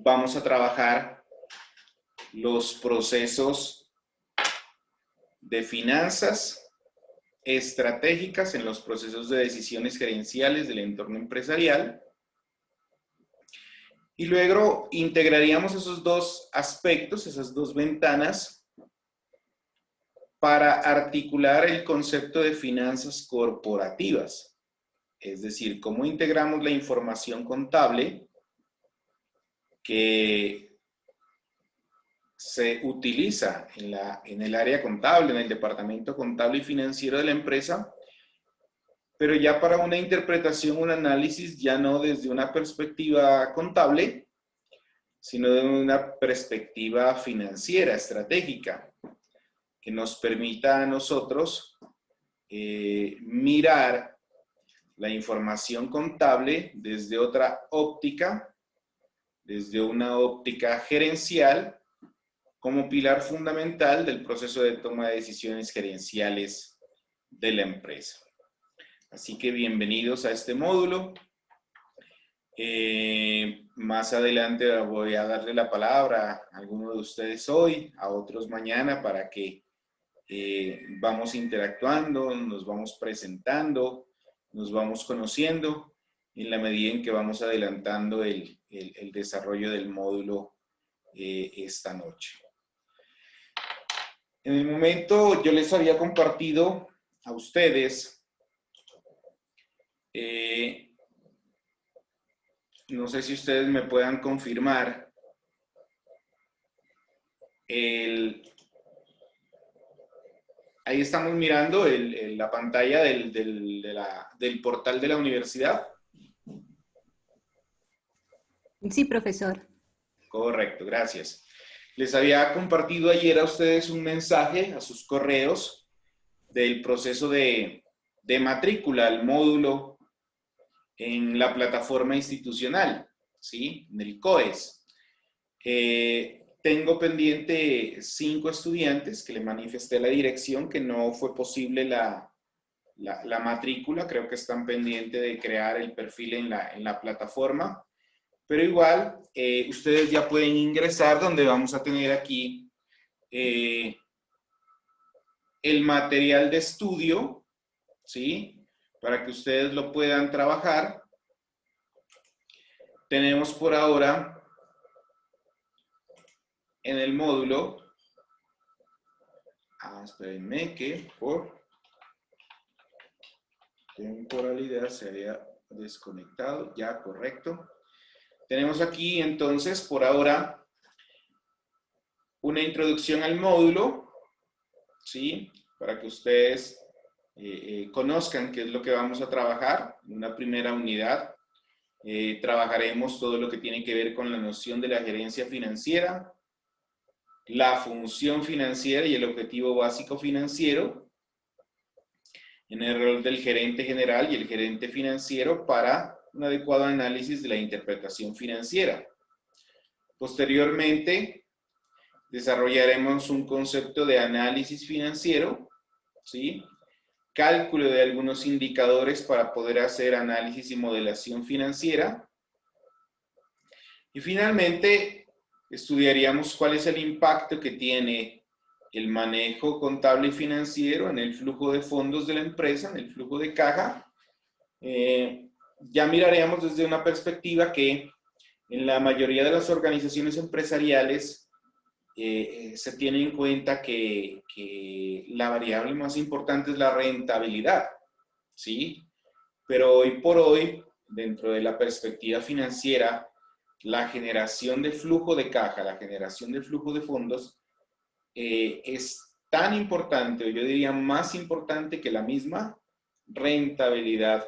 vamos a trabajar los procesos de finanzas estratégicas en los procesos de decisiones gerenciales del entorno empresarial. Y luego integraríamos esos dos aspectos, esas dos ventanas, para articular el concepto de finanzas corporativas. Es decir, cómo integramos la información contable que se utiliza en el área contable, en el departamento contable y financiero de la empresa, pero ya para una interpretación, un análisis, ya no desde una perspectiva contable, sino de una perspectiva financiera, estratégica, que nos permita a nosotros mirar la información contable desde otra óptica, desde una óptica gerencial, como pilar fundamental del proceso de toma de decisiones gerenciales de la empresa. Así que bienvenidos a este módulo. Más adelante voy a darle la palabra a algunos de ustedes hoy, a otros mañana, para que vamos interactuando, nos vamos presentando, nos vamos conociendo en la medida en que vamos adelantando el desarrollo del módulo esta noche. En el momento yo les había compartido a ustedes, no sé si ustedes me puedan confirmar, ahí estamos mirando la pantalla del portal de la universidad. Sí, profesor. Correcto, gracias. Les había compartido ayer a ustedes un mensaje a sus correos del proceso de matrícula al módulo en la plataforma institucional, ¿sí? En el COES. Tengo pendiente 5 estudiantes que le manifesté a la dirección que no fue posible la matrícula. Creo que están pendientes de crear el perfil en la plataforma. Pero igual, ustedes ya pueden ingresar donde vamos a tener aquí el material de estudio, ¿sí? Para que ustedes lo puedan trabajar. Tenemos por ahora en el módulo, espérenme que por temporalidad se había desconectado, ya correcto. Tenemos aquí entonces por ahora una introducción al módulo, ¿sí? Para que ustedes conozcan qué es lo que vamos a trabajar. Una primera unidad, trabajaremos todo lo que tiene que ver con la noción de la gerencia financiera, la función financiera y el objetivo básico financiero, en el rol del gerente general y el gerente financiero para un adecuado análisis de la interpretación financiera. Posteriormente, desarrollaremos un concepto de análisis financiero, ¿sí? Cálculo de algunos indicadores para poder hacer análisis y modelación financiera. Y finalmente, estudiaríamos cuál es el impacto que tiene el manejo contable y financiero en el flujo de fondos de la empresa, en el flujo de caja. Ya miraremos desde una perspectiva que en la mayoría de las organizaciones empresariales se tiene en cuenta que la variable más importante es la rentabilidad, ¿sí? Pero hoy por hoy, dentro de la perspectiva financiera, la generación de flujo de caja, la generación de flujo de fondos, es tan importante, o yo diría más importante que la misma rentabilidad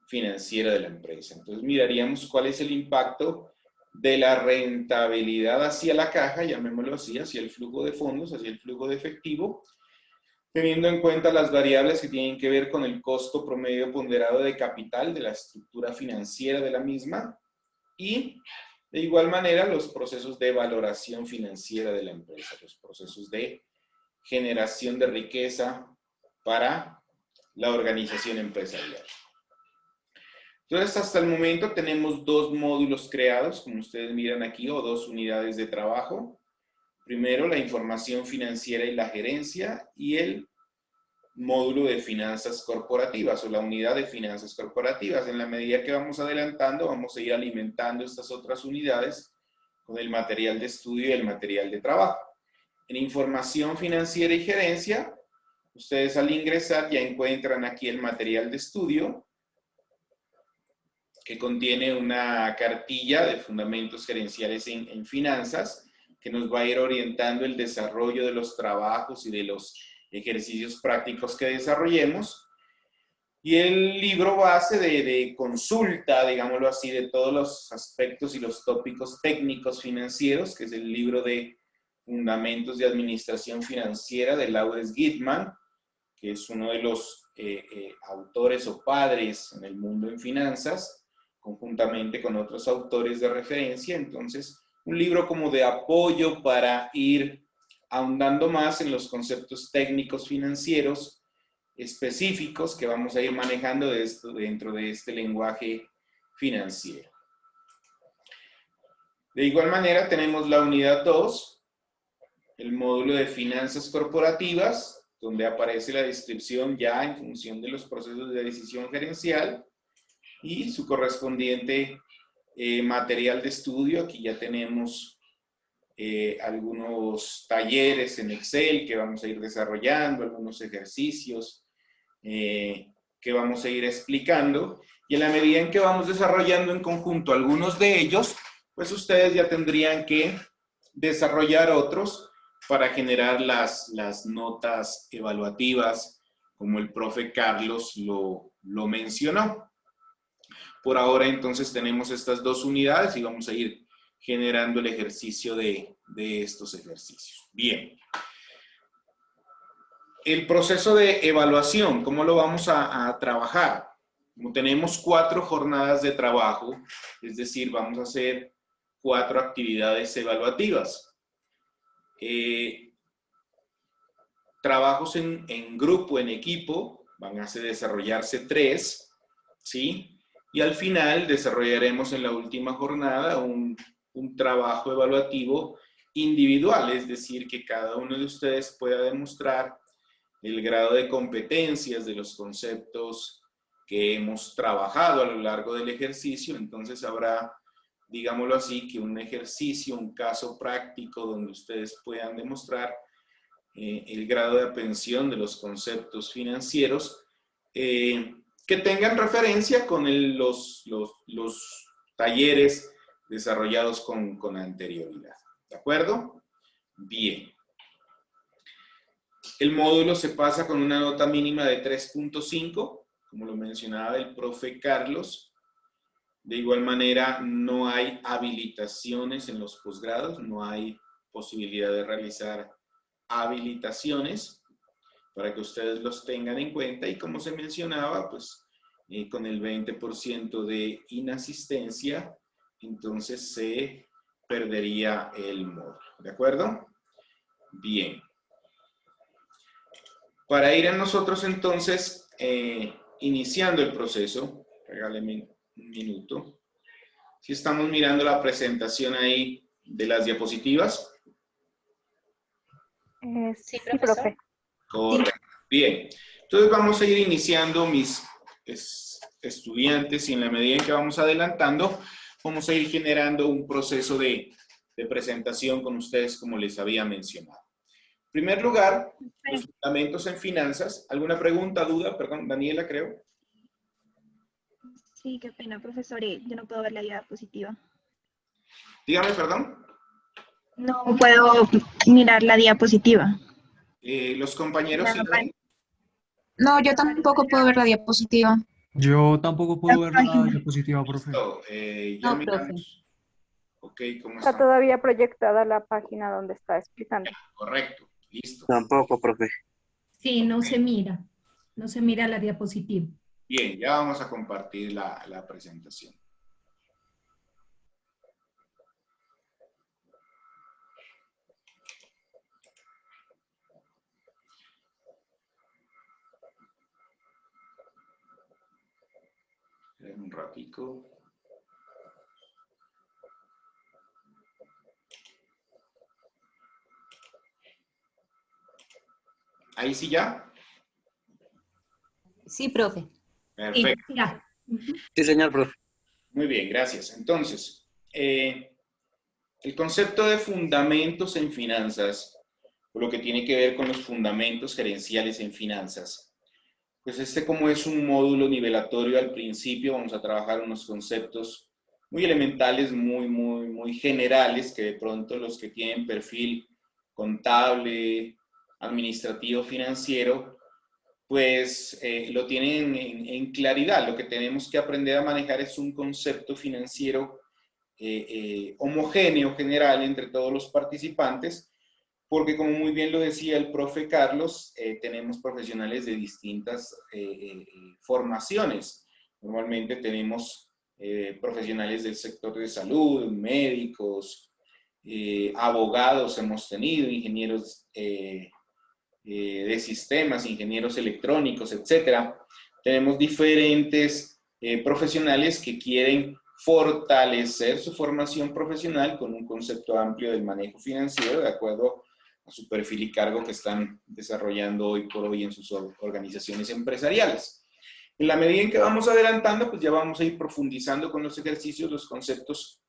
financiera de la empresa. Entonces miraríamos cuál es el impacto de la rentabilidad hacia la caja, llamémoslo así, hacia el flujo de fondos, hacia el flujo de efectivo, teniendo en cuenta las variables que tienen que ver con el costo promedio ponderado de capital de la estructura financiera de la misma y de igual manera los procesos de valoración financiera de la empresa, los procesos de generación de riqueza para la organización empresarial. Entonces, hasta el momento tenemos dos módulos creados, como ustedes miran aquí, o dos unidades de trabajo. Primero, la información financiera y la gerencia, y el módulo de finanzas corporativas, o la unidad de finanzas corporativas. En la medida que vamos adelantando, vamos a ir alimentando estas otras unidades con el material de estudio y el material de trabajo. En información financiera y gerencia, ustedes al ingresar ya encuentran aquí el material de estudio, que contiene una cartilla de fundamentos gerenciales en finanzas, que nos va a ir orientando el desarrollo de los trabajos y de los ejercicios prácticos que desarrollemos. Y el libro base de consulta, digámoslo así, de todos los aspectos y los tópicos técnicos financieros, que es el libro de Fundamentos de Administración Financiera de Laurens Gitman, que es uno de los autores o padres en el mundo en finanzas, conjuntamente con otros autores de referencia. Entonces, un libro como de apoyo para ir ahondando más en los conceptos técnicos financieros específicos que vamos a ir manejando dentro de este lenguaje financiero. De igual manera, tenemos la unidad 2, el módulo de finanzas corporativas, donde aparece la descripción ya en función de los procesos de decisión gerencial y su correspondiente material de estudio. Aquí ya tenemos algunos talleres en Excel que vamos a ir desarrollando, algunos ejercicios que vamos a ir explicando, y en la medida en que vamos desarrollando en conjunto algunos de ellos, pues ustedes ya tendrían que desarrollar otros para generar las notas evaluativas, como el profe Carlos lo mencionó. Por ahora, entonces, tenemos estas dos unidades y vamos a ir generando el ejercicio de estos ejercicios. Bien. El proceso de evaluación, ¿cómo lo vamos a trabajar? Como tenemos 4 jornadas de trabajo, es decir, vamos a hacer 4 actividades evaluativas. Trabajos en grupo, en equipo, van a desarrollarse 3, ¿sí? Y al final desarrollaremos en la última jornada un trabajo evaluativo individual, es decir, que cada uno de ustedes pueda demostrar el grado de competencias de los conceptos que hemos trabajado a lo largo del ejercicio. Entonces habrá, digámoslo así, que un ejercicio, un caso práctico donde ustedes puedan demostrar el grado de aprehensión de los conceptos financieros que tengan referencia con los talleres desarrollados con anterioridad. ¿De acuerdo? Bien. El módulo se pasa con una nota mínima de 3.5, como lo mencionaba el profe Carlos. De igual manera, no hay habilitaciones en los posgrados, no hay posibilidad de realizar habilitaciones para que ustedes los tengan en cuenta, y como se mencionaba, pues con el 20% de inasistencia, entonces se perdería el módulo. ¿De acuerdo? Bien. Para ir a nosotros entonces iniciando el proceso, regáleme un minuto. Si estamos mirando la presentación ahí de las diapositivas. Sí, profe. Correcto. Bien. Entonces vamos a ir iniciando, mis estudiantes, y en la medida en que vamos adelantando, vamos a ir generando un proceso de presentación con ustedes, como les había mencionado. En primer lugar, los fundamentos en finanzas. ¿Alguna pregunta, duda? Perdón, Daniela, creo. Sí, qué pena, profesor. Yo no puedo ver la diapositiva. Dígame, perdón. No puedo mirar la diapositiva. Los compañeros sí la ven. No, yo tampoco puedo ver la diapositiva. Yo tampoco puedo ver la diapositiva, profe. Ya No, miramos. Ok, ¿cómo Está está? todavía proyectada la página donde está explicando. Correcto, listo. Tampoco, profe. Sí, no se mira. No se mira la diapositiva. Bien, ya vamos a compartir la presentación. Un ratico. Ahí sí ya. Sí, profe. Perfecto. Sí, ya. Sí, señor profe. Muy bien, gracias. Entonces, el concepto de fundamentos en finanzas, o lo que tiene que ver con los fundamentos gerenciales en finanzas, pues como es un módulo nivelatorio al principio, vamos a trabajar unos conceptos muy elementales, muy generales, que de pronto los que tienen perfil contable, administrativo, financiero, pues lo tienen en claridad. Lo que tenemos que aprender a manejar es un concepto financiero homogéneo, general, entre todos los participantes, porque como muy bien lo decía el profe Carlos, tenemos profesionales de distintas formaciones. Normalmente tenemos profesionales del sector de salud, médicos, abogados hemos tenido, ingenieros de sistemas, ingenieros electrónicos, etcétera. Tenemos diferentes profesionales que quieren fortalecer su formación profesional con un concepto amplio del manejo financiero de acuerdo a su perfil y cargo que están desarrollando hoy por hoy en sus organizaciones empresariales. En la medida en que vamos adelantando, pues ya vamos a ir profundizando con los ejercicios, los conceptos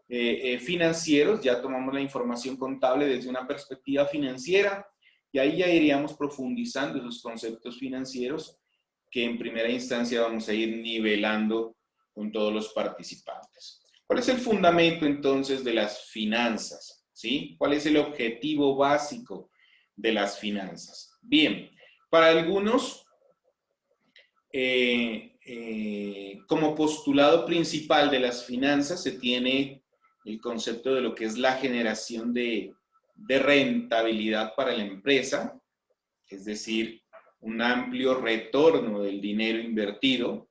financieros. Ya tomamos la información contable desde una perspectiva financiera y ahí ya iríamos profundizando esos conceptos financieros que en primera instancia vamos a ir nivelando con todos los participantes. ¿Cuál es el fundamento entonces de las finanzas? ¿Sí? ¿Cuál es el objetivo básico de las finanzas? Bien, para algunos, como postulado principal de las finanzas se tiene el concepto de lo que es la generación de rentabilidad para la empresa, es decir, un amplio retorno del dinero invertido,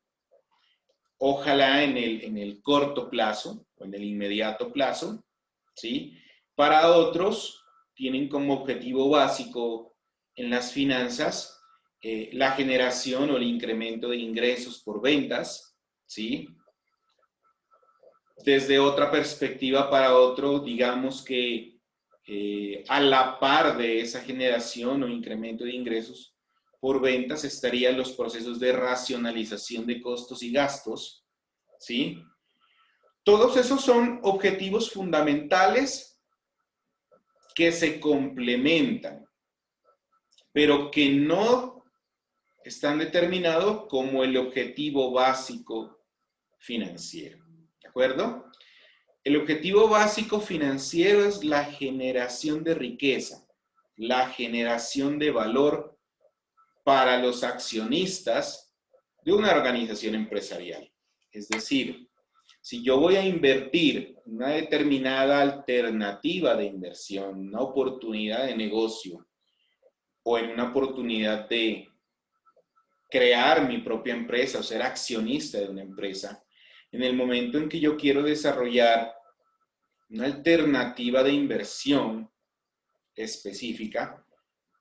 ojalá en el corto plazo o en el inmediato plazo, ¿sí? Para otros, tienen como objetivo básico en las finanzas la generación o el incremento de ingresos por ventas, ¿sí? Desde otra perspectiva para otro, digamos que a la par de esa generación o incremento de ingresos por ventas estarían los procesos de racionalización de costos y gastos, ¿sí? Todos esos son objetivos fundamentales que se complementan, pero que no están determinados como el objetivo básico financiero, ¿de acuerdo? El objetivo básico financiero es la generación de riqueza, la generación de valor para los accionistas de una organización empresarial. Es decir, si yo voy a invertir en una determinada alternativa de inversión, una oportunidad de negocio o en una oportunidad de crear mi propia empresa o ser accionista de una empresa, en el momento en que yo quiero desarrollar una alternativa de inversión específica,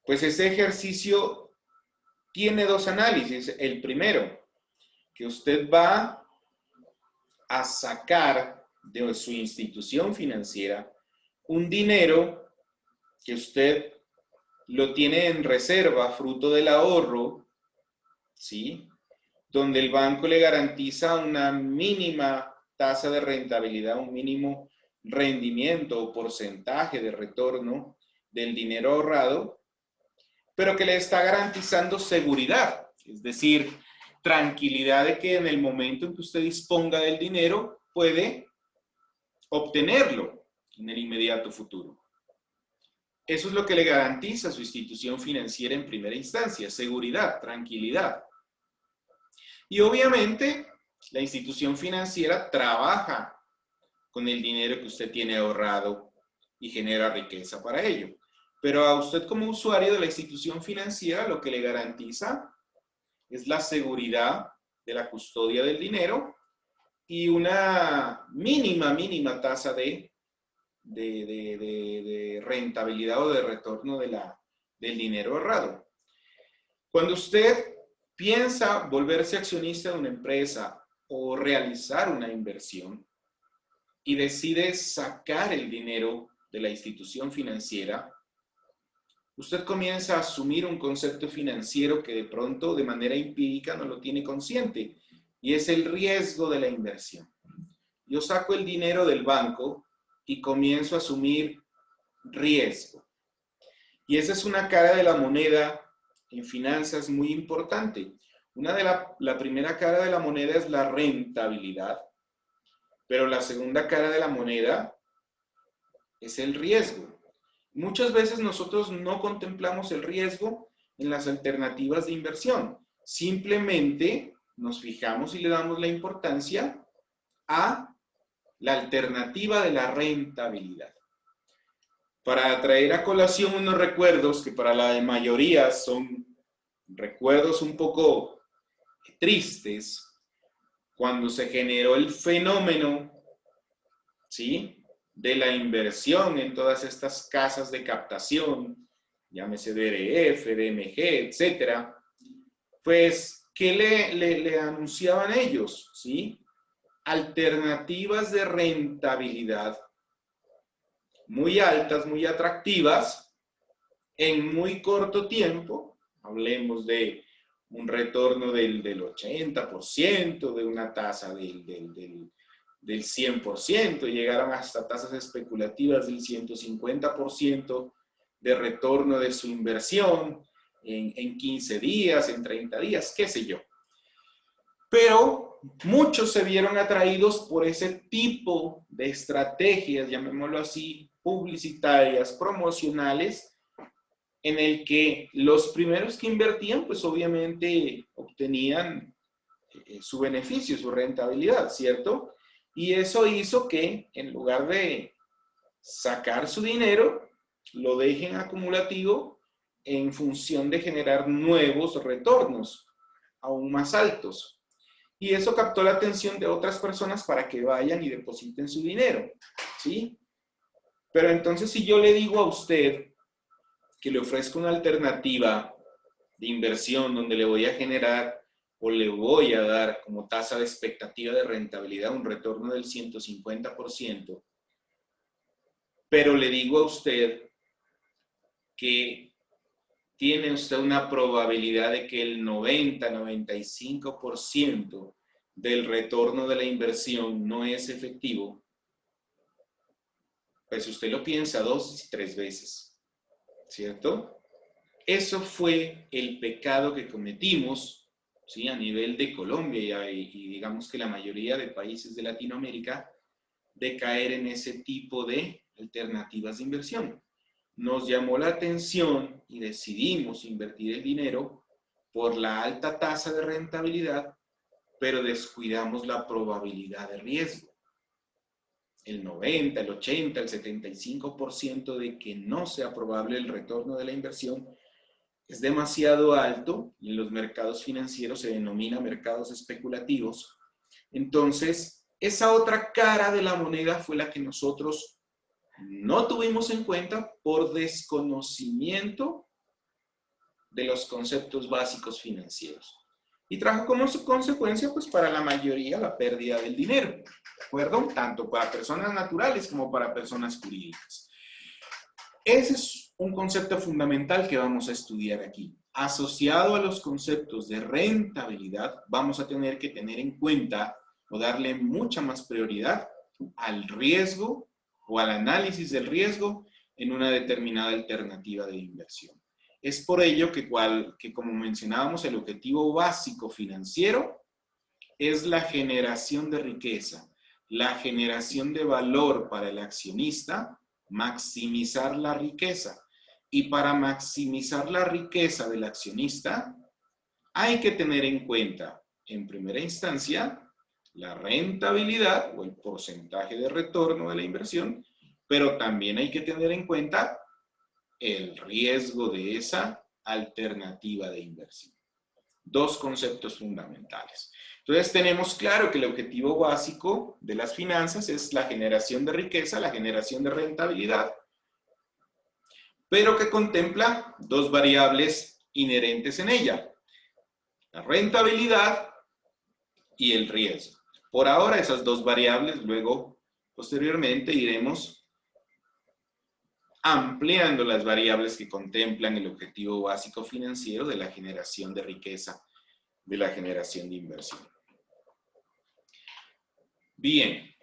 pues ese ejercicio tiene dos análisis. El primero, que usted va a sacar de su institución financiera un dinero que usted lo tiene en reserva, fruto del ahorro, ¿sí? Donde el banco le garantiza una mínima tasa de rentabilidad, un mínimo rendimiento o porcentaje de retorno del dinero ahorrado, pero que le está garantizando seguridad, es decir, tranquilidad de que en el momento en que usted disponga del dinero puede obtenerlo en el inmediato futuro. Eso es lo que le garantiza a su institución financiera en primera instancia, seguridad, tranquilidad. Y obviamente la institución financiera trabaja con el dinero que usted tiene ahorrado y genera riqueza para ello. Pero a usted como usuario de la institución financiera lo que le garantiza es la seguridad de la custodia del dinero y una mínima tasa de rentabilidad o de retorno del dinero ahorrado. Cuando usted piensa volverse accionista de una empresa o realizar una inversión y decide sacar el dinero de la institución financiera, usted comienza a asumir un concepto financiero que de pronto, de manera empírica, no lo tiene consciente, y es el riesgo de la inversión. Yo saco el dinero del banco y comienzo a asumir riesgo. Y esa es una cara de la moneda en finanzas muy importante. La primera cara de la moneda es la rentabilidad, pero la segunda cara de la moneda es el riesgo. Muchas veces nosotros no contemplamos el riesgo en las alternativas de inversión. Simplemente nos fijamos y le damos la importancia a la alternativa de la rentabilidad. Para traer a colación unos recuerdos que para la mayoría son recuerdos un poco tristes, cuando se generó el fenómeno, ¿sí?, de la inversión en todas estas casas de captación, llámese DRF, DMG, etcétera, pues, ¿qué le anunciaban ellos? ¿Sí? Alternativas de rentabilidad muy altas, muy atractivas, en muy corto tiempo. Hablemos de un retorno del 80%, de una tasa del 100%, llegaron hasta tasas especulativas del 150% de retorno de su inversión en 15 días, en 30 días, qué sé yo. Pero muchos se vieron atraídos por ese tipo de estrategias, llamémoslo así, publicitarias, promocionales, en el que los primeros que invertían, pues obviamente obtenían su beneficio, su rentabilidad, ¿cierto? Y eso hizo que, en lugar de sacar su dinero, lo dejen acumulativo en función de generar nuevos retornos aún más altos. Y eso captó la atención de otras personas para que vayan y depositen su dinero, ¿sí? Pero entonces, si yo le digo a usted que le ofrezco una alternativa de inversión donde le voy a generar o le voy a dar como tasa de expectativa de rentabilidad un retorno del 150%, pero le digo a usted que tiene usted una probabilidad de que el 90-95% del retorno de la inversión no es efectivo, pues usted lo piensa 2 y 3 veces, ¿cierto? Eso fue el pecado que cometimos, ¿sí?, a nivel de Colombia y digamos que la mayoría de países de Latinoamérica, de caer en ese tipo de alternativas de inversión. Nos llamó la atención y decidimos invertir el dinero por la alta tasa de rentabilidad, pero descuidamos la probabilidad de riesgo. El 90, el 80, el 75% de que no sea probable el retorno de la inversión es demasiado alto, y en los mercados financieros se denomina mercados especulativos. Entonces, esa otra cara de la moneda fue la que nosotros no tuvimos en cuenta por desconocimiento de los conceptos básicos financieros. Y trajo como consecuencia, pues, para la mayoría la pérdida del dinero, ¿de acuerdo? Tanto para personas naturales como para personas jurídicas. Ese es un concepto fundamental que vamos a estudiar aquí. Asociado a los conceptos de rentabilidad, vamos a tener que tener en cuenta o darle mucha más prioridad al riesgo o al análisis del riesgo en una determinada alternativa de inversión. Es por ello que como mencionábamos, el objetivo básico financiero es la generación de riqueza, la generación de valor para el accionista, maximizar la riqueza. Y para maximizar la riqueza del accionista, hay que tener en cuenta, en primera instancia, la rentabilidad o el porcentaje de retorno de la inversión, pero también hay que tener en cuenta el riesgo de esa alternativa de inversión. 2 conceptos fundamentales. Entonces tenemos claro que el objetivo básico de las finanzas es la generación de riqueza, la generación de rentabilidad, pero que contempla 2 variables inherentes en ella: la rentabilidad y el riesgo. Por ahora esas dos variables, luego posteriormente iremos ampliando las variables que contemplan el objetivo básico financiero de la generación de riqueza, de la generación de inversión. Bien,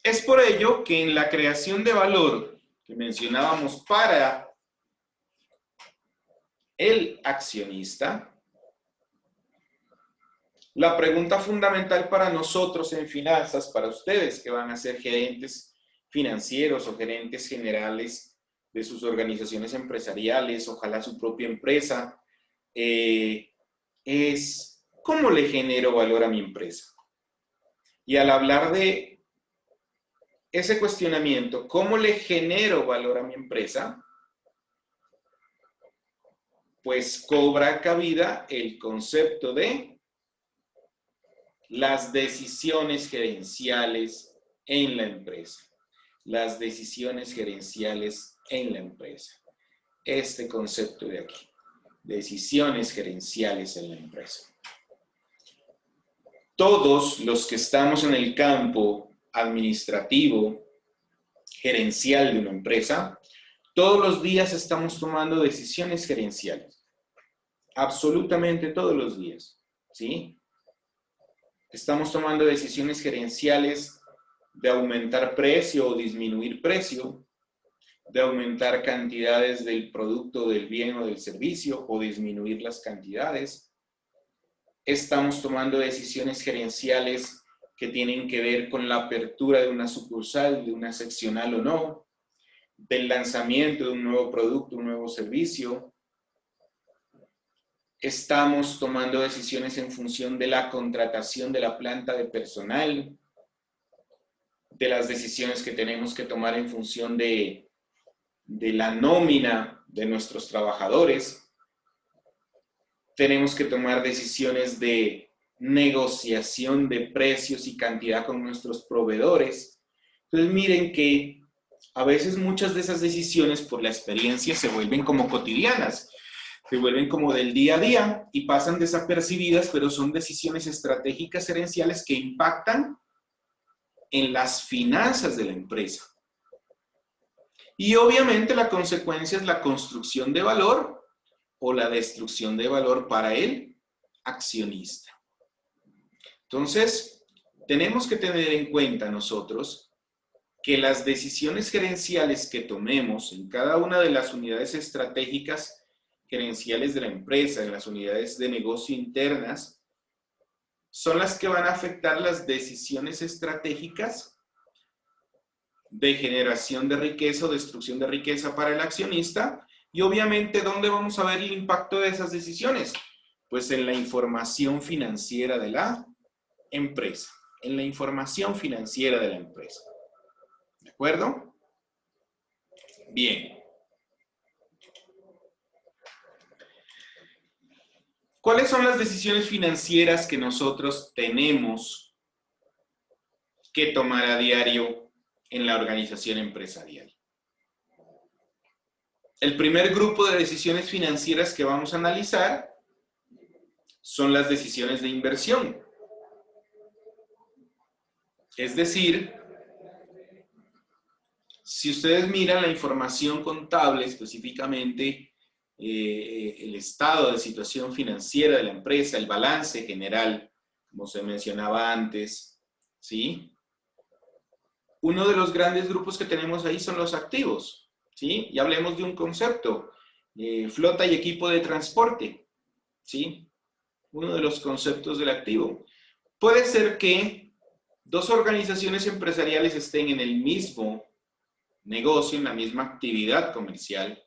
es por ello que en la creación de valor que mencionábamos para el accionista, la pregunta fundamental para nosotros en finanzas, para ustedes que van a ser gerentes financieros o gerentes generales de sus organizaciones empresariales, ojalá su propia empresa, es ¿cómo le genero valor a mi empresa? Y al hablar de ese cuestionamiento, ¿cómo le genero valor a mi empresa? Pues cobra cabida el concepto de las decisiones gerenciales en la empresa. Las decisiones gerenciales en la empresa. Este concepto de aquí. Decisiones gerenciales en la empresa. Todos los que estamos en el campo administrativo, gerencial de una empresa, todos los días estamos tomando decisiones gerenciales. Absolutamente todos los días. ¿Sí? Estamos tomando decisiones gerenciales de aumentar precio o disminuir precio, de aumentar cantidades del producto, del bien o del servicio, o disminuir las cantidades. Estamos tomando decisiones gerenciales que tienen que ver con la apertura de una sucursal, de una seccional o no, del lanzamiento de un nuevo producto, un nuevo servicio. Estamos tomando decisiones en función de la contratación de la planta de personal, de las decisiones que tenemos que tomar en función de la nómina de nuestros trabajadores. Tenemos que tomar decisiones de negociación de precios y cantidad con nuestros proveedores. Entonces miren que a veces muchas de esas decisiones por la experiencia se vuelven como cotidianas, se vuelven como del día a día y pasan desapercibidas, pero son decisiones estratégicas gerenciales que impactan en las finanzas de la empresa. Y obviamente la consecuencia es la construcción de valor o la destrucción de valor para el accionista. Entonces, tenemos que tener en cuenta nosotros que las decisiones gerenciales que tomemos en cada una de las unidades estratégicas gerenciales de la empresa, en las unidades de negocio internas, son las que van a afectar las decisiones estratégicas de generación de riqueza o destrucción de riqueza para el accionista. Y obviamente, ¿dónde vamos a ver el impacto de esas decisiones? Pues en la información financiera de la empresa. En la información financiera de la empresa. ¿De acuerdo? Bien. ¿Cuáles son las decisiones financieras que nosotros tenemos que tomar a diario en la organización empresarial? El primer grupo de decisiones financieras que vamos a analizar son las decisiones de inversión. Es decir, si ustedes miran la información contable, específicamente el estado de situación financiera de la empresa, el balance general, como se mencionaba antes, ¿sí? Uno de los grandes grupos que tenemos ahí son los activos, ¿sí? Y hablemos de un concepto, flota y equipo de transporte, ¿sí? Uno de los conceptos del activo. Puede ser que dos organizaciones empresariales estén en el mismo negocio, en la misma actividad comercial,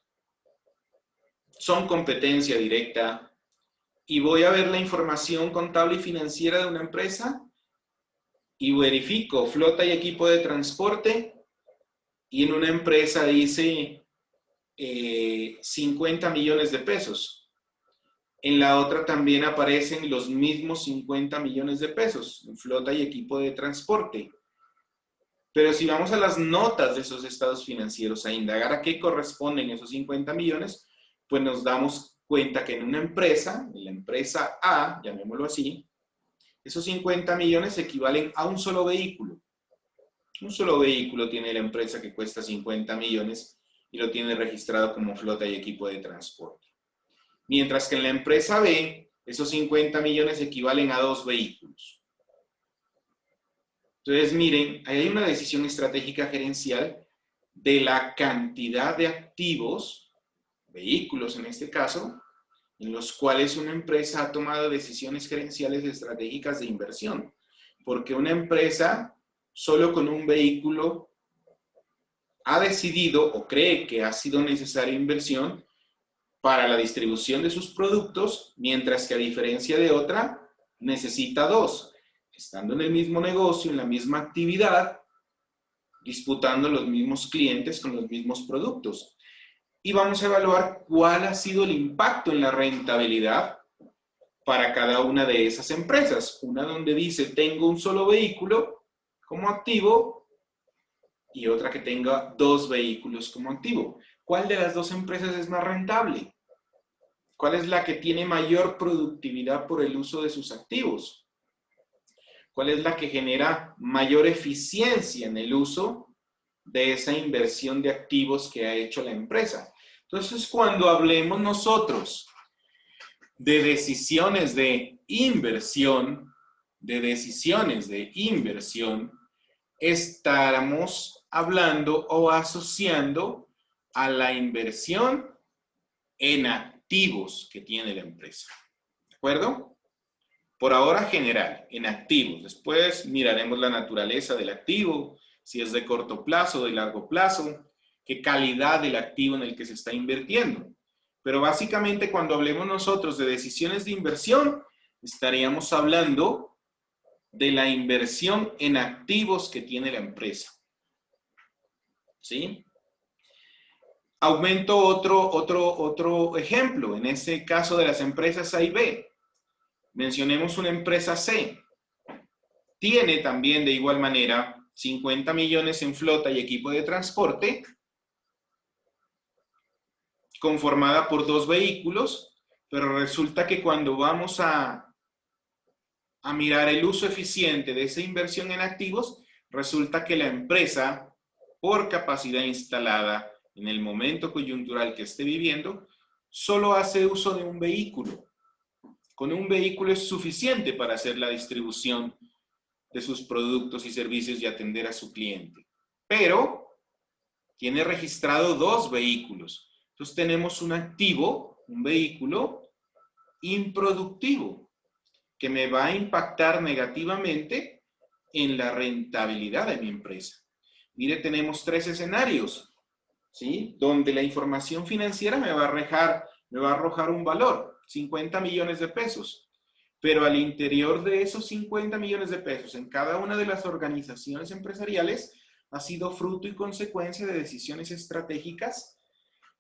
son competencia directa, y voy a ver la información contable y financiera de una empresa y verifico flota y equipo de transporte, y en una empresa dice 50 millones de pesos. En la otra también aparecen los mismos 50 millones de pesos en flota y equipo de transporte. Pero si vamos a las notas de esos estados financieros a indagar a qué corresponden esos 50 millones, pues nos damos cuenta que en una empresa, en la empresa A, llamémoslo así, Esos 50 millones equivalen a un solo vehículo. Un solo vehículo tiene la empresa que cuesta 50 millones y lo tiene registrado como flota y equipo de transporte. Mientras que en la empresa B, esos 50 millones equivalen a 2 vehículos. Entonces, miren, ahí hay una decisión estratégica gerencial de la cantidad de activos, vehículos en este caso, en los cuales una empresa ha tomado decisiones gerenciales estratégicas de inversión. Porque una empresa, solo con un vehículo, ha decidido o cree que ha sido necesaria inversión para la distribución de sus productos, mientras que a diferencia de otra, necesita 2. Estando en el mismo negocio, en la misma actividad, disputando los mismos clientes con los mismos productos. Y vamos a evaluar cuál ha sido el impacto en la rentabilidad para cada una de esas empresas. Una donde dice, tengo un solo vehículo como activo y otra que tenga 2 vehículos como activo. ¿Cuál de las 2 empresas es más rentable? ¿Cuál es la que tiene mayor productividad por el uso de sus activos? ¿Cuál es la que genera mayor eficiencia en el uso de esa inversión de activos que ha hecho la empresa? Entonces, cuando hablemos nosotros de decisiones de inversión, estaremos hablando o asociando a la inversión en activos que tiene la empresa. ¿De acuerdo? Por ahora general, en activos. Después miraremos la naturaleza del activo, si es de corto plazo, de largo plazo, qué calidad del activo en el que se está invirtiendo. Pero básicamente cuando hablemos nosotros de decisiones de inversión, estaríamos hablando de la inversión en activos que tiene la empresa. ¿Sí? Aumento otro ejemplo, en ese caso de las empresas A y B. Mencionemos una empresa C. Tiene también de igual manera 50 millones en flota y equipo de transporte, conformada por 2 vehículos, pero resulta que cuando vamos a mirar el uso eficiente de esa inversión en activos, resulta que la empresa, por capacidad instalada en el momento coyuntural que esté viviendo, solo hace uso de un vehículo. Con un vehículo es suficiente para hacer la distribución de sus productos y servicios y atender a su cliente. Pero tiene registrado 2 vehículos. Entonces tenemos un activo, un vehículo improductivo, que me va a impactar negativamente en la rentabilidad de mi empresa. Mire, tenemos 3 escenarios, ¿sí? Donde la información financiera me va a arrojar un valor. 50 millones de pesos, pero al interior de esos 50 millones de pesos en cada una de las organizaciones empresariales ha sido fruto y consecuencia de decisiones estratégicas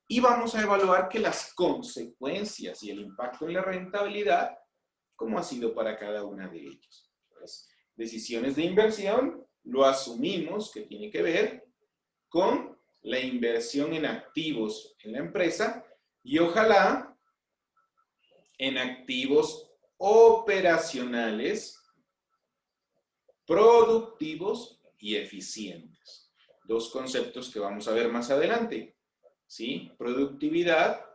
y vamos a evaluar que las consecuencias y el impacto en la rentabilidad, ¿cómo ha sido para cada una de ellas? Pues, decisiones de inversión, lo asumimos que tiene que ver con la inversión en activos en la empresa y ojalá en activos operacionales, productivos y eficientes. 2 conceptos que vamos a ver más adelante, ¿sí? Productividad,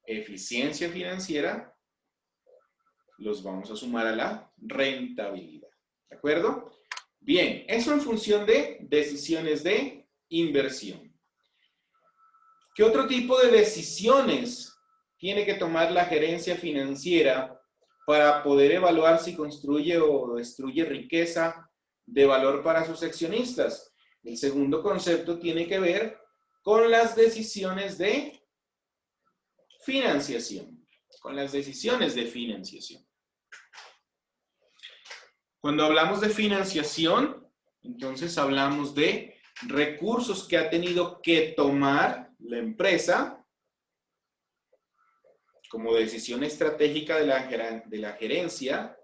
eficiencia financiera, los vamos a sumar a la rentabilidad. ¿De acuerdo? Bien, eso en función de decisiones de inversión. ¿Qué otro tipo de decisiones tiene que tomar la gerencia financiera para poder evaluar si construye o destruye riqueza de valor para sus accionistas? El segundo concepto tiene que ver con las decisiones de financiación. Cuando hablamos de financiación, entonces hablamos de recursos que ha tenido que tomar la empresa como decisión estratégica de la gerencia,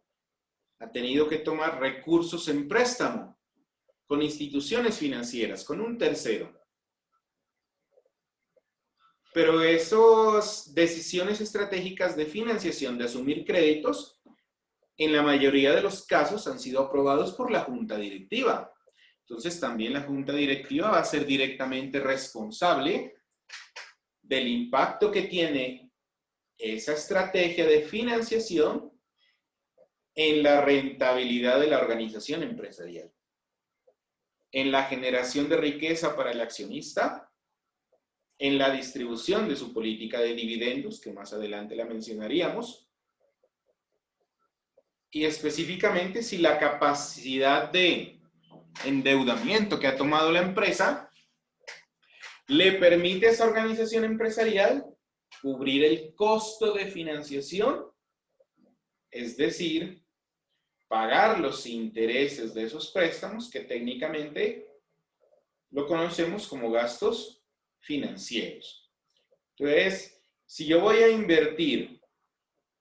ha tenido que tomar recursos en préstamo con instituciones financieras, con un tercero. Pero esas decisiones estratégicas de financiación, de asumir créditos, en la mayoría de los casos han sido aprobados por la junta directiva. Entonces también la junta directiva va a ser directamente responsable del impacto que tiene esa estrategia de financiación en la rentabilidad de la organización empresarial, en la generación de riqueza para el accionista, en la distribución de su política de dividendos, que más adelante la mencionaríamos, y específicamente si la capacidad de endeudamiento que ha tomado la empresa le permite a esa organización empresarial cubrir el costo de financiación, es decir, pagar los intereses de esos préstamos que técnicamente lo conocemos como gastos financieros. Entonces, si yo voy a invertir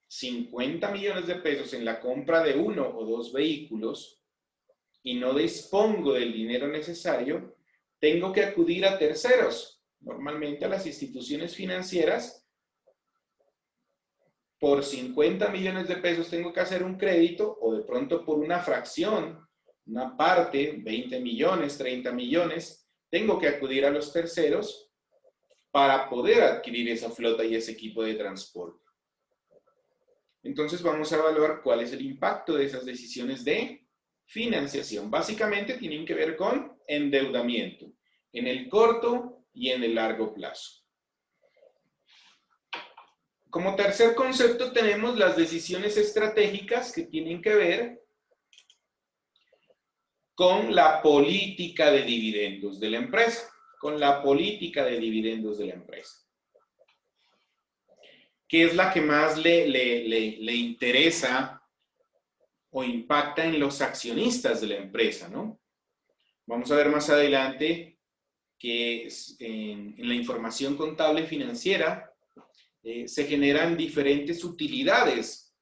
50 millones de pesos en la compra de 1 o 2 vehículos y no dispongo del dinero necesario, tengo que acudir a terceros, normalmente a las instituciones financieras. Por 50 millones de pesos tengo que hacer un crédito, o de pronto por una fracción, una parte, 20 millones, 30 millones, tengo que acudir a los terceros para poder adquirir esa flota y ese equipo de transporte. Entonces vamos a evaluar cuál es el impacto de esas decisiones de financiación. Básicamente tienen que ver con endeudamiento en el corto y en el largo plazo. Como tercer concepto tenemos las decisiones estratégicas que tienen que ver con la política de dividendos de la empresa. Con la política de dividendos de la empresa. ¿Qué es la que más le interesa o impacta en los accionistas de la empresa, ¿no? Vamos a ver más adelante que en la información contable financiera se generan diferentes utilidades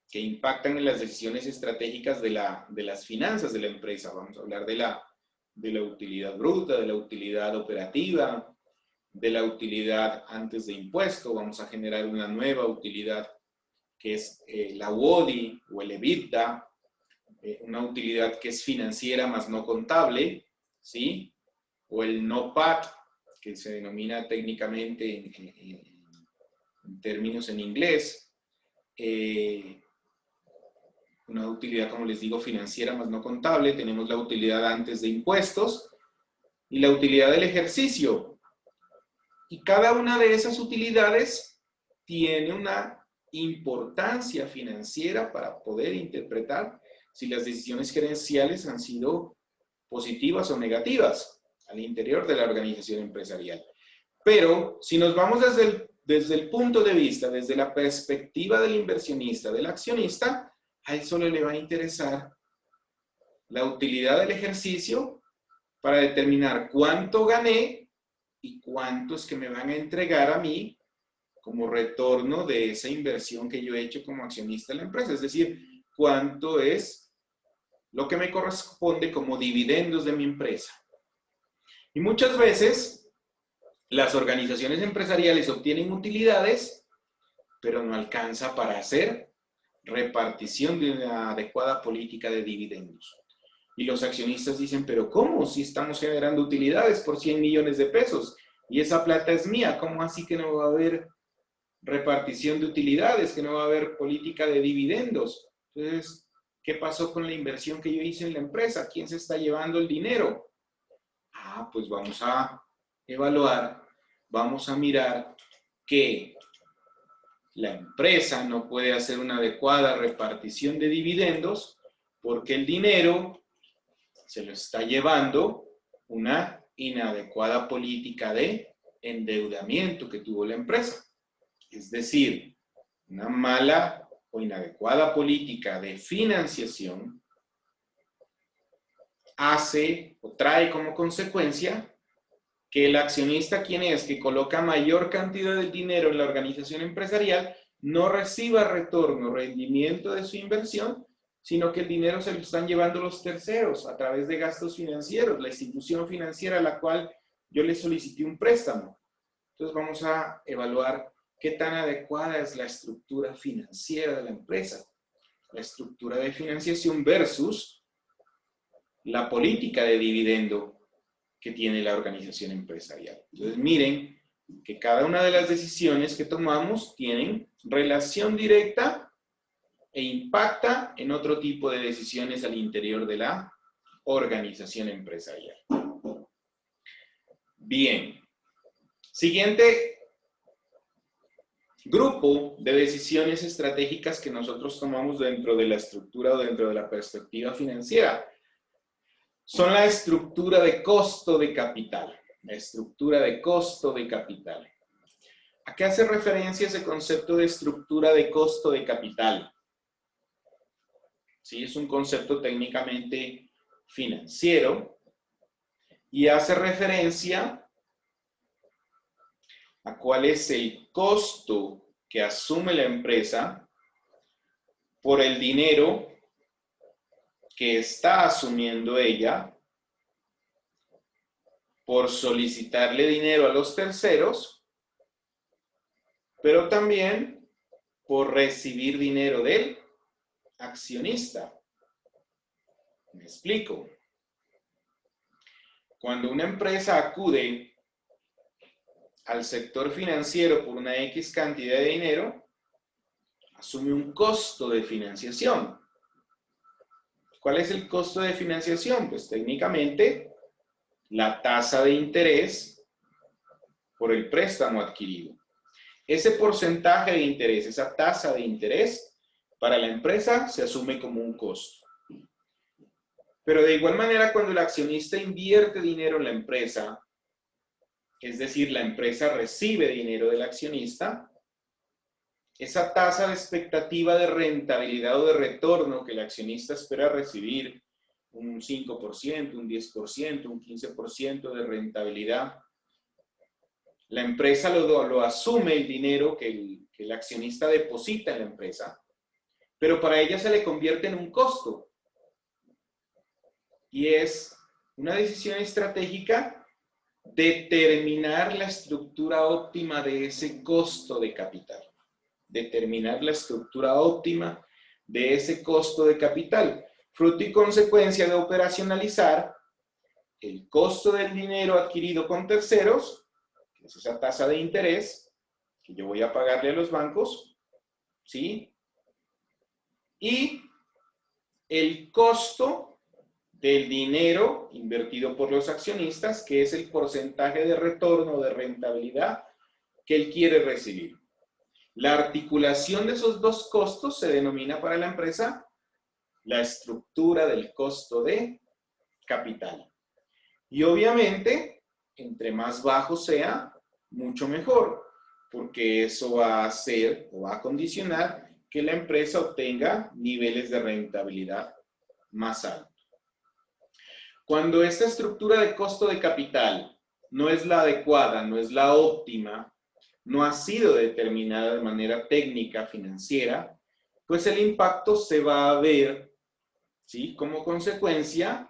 que impactan en las decisiones estratégicas de las finanzas de la empresa. Vamos a hablar de la utilidad bruta, de la utilidad operativa, de la utilidad antes de impuesto. Vamos a generar una nueva utilidad que es la WODI o el EBITDA, una utilidad que es financiera más no contable, ¿sí? O el NOPAT, que se denomina técnicamente en términos en inglés, una utilidad, como les digo, financiera más no contable. Tenemos la utilidad antes de impuestos y la utilidad del ejercicio. Y cada una de esas utilidades tiene una importancia financiera para poder interpretar si las decisiones gerenciales han sido positivas o negativas al interior de la organización empresarial. Pero si nos vamos desde el punto de vista, desde la perspectiva del inversionista, del accionista, a él solo le va a interesar la utilidad del ejercicio para determinar cuánto gané y cuánto es que me van a entregar a mí como retorno de esa inversión que yo he hecho como accionista de la empresa. Es decir, cuánto es lo que me corresponde como dividendos de mi empresa. Y muchas veces las organizaciones empresariales obtienen utilidades, pero no alcanza para hacer repartición de una adecuada política de dividendos. Y los accionistas dicen, pero ¿cómo? Si estamos generando utilidades por 100 millones de pesos y esa plata es mía, ¿cómo así que no va a haber repartición de utilidades, que no va a haber política de dividendos? Entonces, ¿qué pasó con la inversión que yo hice en la empresa? ¿Quién se está llevando el dinero? Pues vamos a evaluar, vamos a mirar que la empresa no puede hacer una adecuada repartición de dividendos porque el dinero se lo está llevando una inadecuada política de endeudamiento que tuvo la empresa. Es decir, una mala o inadecuada política de financiación hace o trae como consecuencia que el accionista, quien es, que coloca mayor cantidad de dinero en la organización empresarial, no reciba retorno, rendimiento de su inversión, sino que el dinero se lo están llevando los terceros a través de gastos financieros, la institución financiera a la cual yo le solicité un préstamo. Entonces vamos a evaluar qué tan adecuada es la estructura financiera de la empresa. la estructura de financiación versus la política de dividendo que tiene la organización empresarial. Entonces, miren que cada una de las decisiones que tomamos tienen relación directa e impacta en otro tipo de decisiones al interior de la organización empresarial. Bien. Siguiente grupo de decisiones estratégicas que nosotros tomamos dentro de la estructura o dentro de la perspectiva financiera son la estructura de costo de capital. La estructura de costo de capital. ¿A qué hace referencia ese concepto de estructura de costo de capital? Sí, es un concepto técnicamente financiero y hace referencia a cuál es el costo que asume la empresa por el dinero que está asumiendo ella por solicitarle dinero a los terceros, pero también por recibir dinero del accionista. Me explico. Cuando una empresa acude al sector financiero por una X cantidad de dinero, asume un costo de financiación. ¿Cuál es el costo de financiación? Pues técnicamente la tasa de interés por el préstamo adquirido. Ese porcentaje de interés, esa tasa de interés, para la empresa se asume como un costo. Pero de igual manera, cuando el accionista invierte dinero en la empresa, es decir, la empresa recibe dinero del accionista, esa tasa de expectativa de rentabilidad o de retorno que el accionista espera recibir, un 5%, un 10%, un 15% de rentabilidad, la empresa lo asume el dinero que el accionista deposita en la empresa, pero para ella se le convierte en un costo. Y es una decisión estratégica determinar la estructura óptima de ese costo de capital. Determinar la estructura óptima de ese costo de capital. Fruto y consecuencia de operacionalizar el costo del dinero adquirido con terceros, que es esa tasa de interés que yo voy a pagarle a los bancos, ¿sí? Y el costo del dinero invertido por los accionistas, que es el porcentaje de retorno o de rentabilidad que él quiere recibir. La articulación de esos dos costos se denomina para la empresa la estructura del costo de capital. Y obviamente, entre más bajo sea, mucho mejor, porque eso va a hacer o va a condicionar que la empresa obtenga niveles de rentabilidad más altos. Cuando esta estructura de costo de capital no es la adecuada, no es la óptima, no ha sido determinada de manera técnica, financiera, pues el impacto se va a ver, ¿sí?, como consecuencia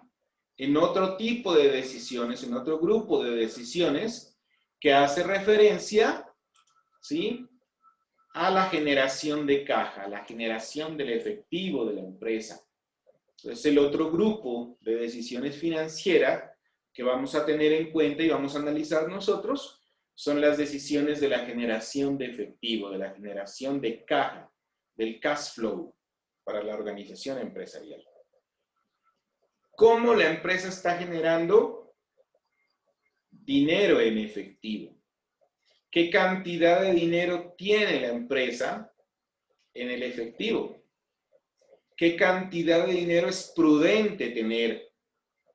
en otro tipo de decisiones, en otro grupo de decisiones que hace referencia, ¿sí?, a la generación de caja, a la generación del efectivo de la empresa. Entonces, el otro grupo de decisiones financieras que vamos a tener en cuenta y vamos a analizar nosotros son las decisiones de la generación de efectivo, de la generación de caja, del cash flow para la organización empresarial. ¿Cómo la empresa está generando dinero en efectivo? ¿Qué cantidad de dinero tiene la empresa en el efectivo? ¿Qué cantidad de dinero es prudente tener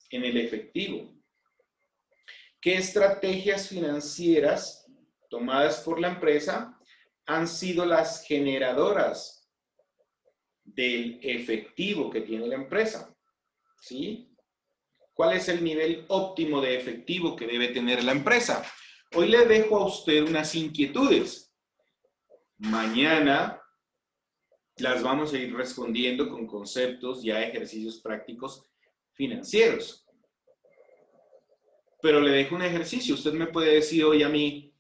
en el efectivo? ¿Qué estrategias financieras tomadas por la empresa han sido las generadoras del efectivo que tiene la empresa? ¿Sí? ¿Cuál es el nivel óptimo de efectivo que debe tener la empresa? Hoy le dejo a usted unas inquietudes. Mañana las vamos a ir respondiendo con conceptos, ya ejercicios prácticos financieros. Pero le dejo un ejercicio. Usted me puede decir hoy a mí,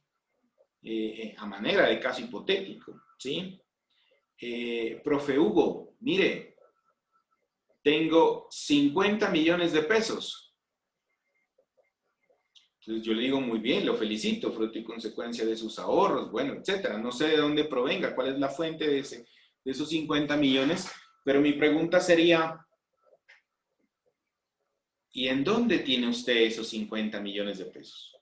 a manera de caso hipotético, ¿sí? profe Hugo, mire, tengo 50 millones de pesos. Entonces yo le digo, muy bien, lo felicito, fruto y consecuencia de sus ahorros, bueno, etcétera. No sé de dónde provenga, cuál es la fuente de esos 50 millones, pero mi pregunta sería, ¿y en dónde tiene usted esos 50 millones de pesos?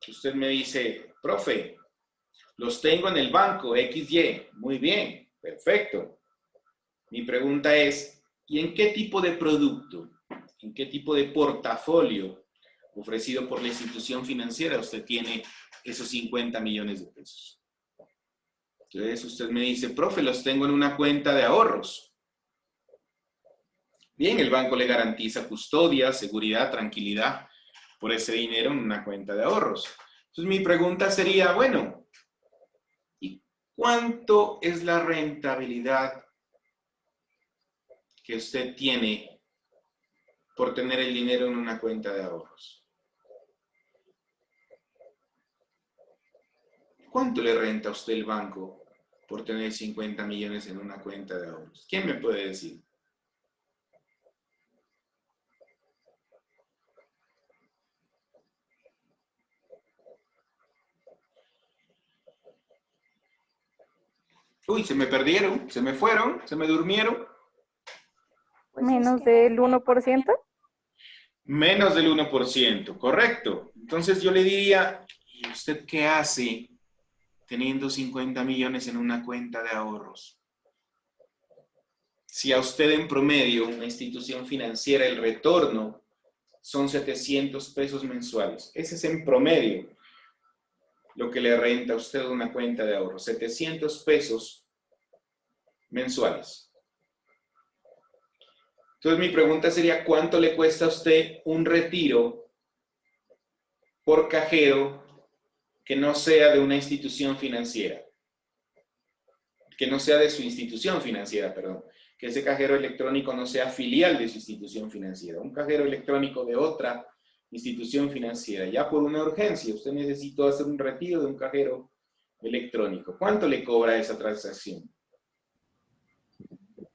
Usted me dice, profe, los tengo en el banco XY. Muy bien, perfecto. Mi pregunta es, ¿y en qué tipo de producto, en qué tipo de portafolio ofrecido por la institución financiera usted tiene esos 50 millones de pesos? Entonces usted me dice, profe, los tengo en una cuenta de ahorros. Bien, el banco le garantiza custodia, seguridad, tranquilidad por ese dinero en una cuenta de ahorros. Entonces mi pregunta sería, bueno, ¿y cuánto es la rentabilidad que usted tiene por tener el dinero en una cuenta de ahorros? ¿Cuánto le renta a usted el banco por tener 50 millones en una cuenta de ahorros? ¿Quién me puede decir? Uy, se me perdieron, se me fueron, se me durmieron. Menos del 1%. Menos del 1%, correcto. Entonces yo le diría, ¿y usted qué hace teniendo 50 millones en una cuenta de ahorros? Si a usted en promedio, una institución financiera, el retorno son 700 pesos mensuales. Ese es en promedio lo que le renta a usted una cuenta de ahorros. 700 pesos mensuales. Entonces mi pregunta sería, ¿cuánto le cuesta a usted un retiro por cajero que no sea de una institución financiera? Que no sea de su institución financiera, perdón. Que ese cajero electrónico no sea filial de su institución financiera. Un cajero electrónico de otra institución financiera. Ya por una urgencia, usted necesitó hacer un retiro de un cajero electrónico. ¿Cuánto le cobra esa transacción?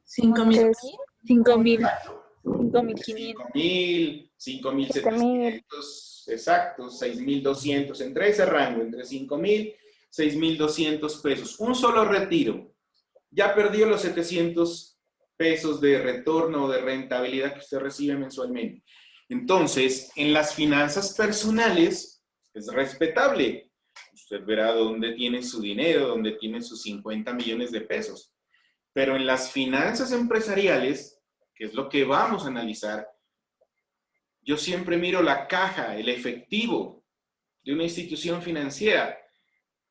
5.000. Es 5.000. 5.500. 5.000, 5.700, exacto, 6.200, entre ese rango, entre 5.000, 6.200 pesos. Un solo retiro. Ya perdió los 700 pesos de retorno o de rentabilidad que usted recibe mensualmente. Entonces, en las finanzas personales es respetable. Usted verá dónde tiene su dinero, dónde tiene sus 50 millones de pesos. Pero en las finanzas empresariales, que es lo que vamos a analizar, yo siempre miro la caja, el efectivo de una institución financiera.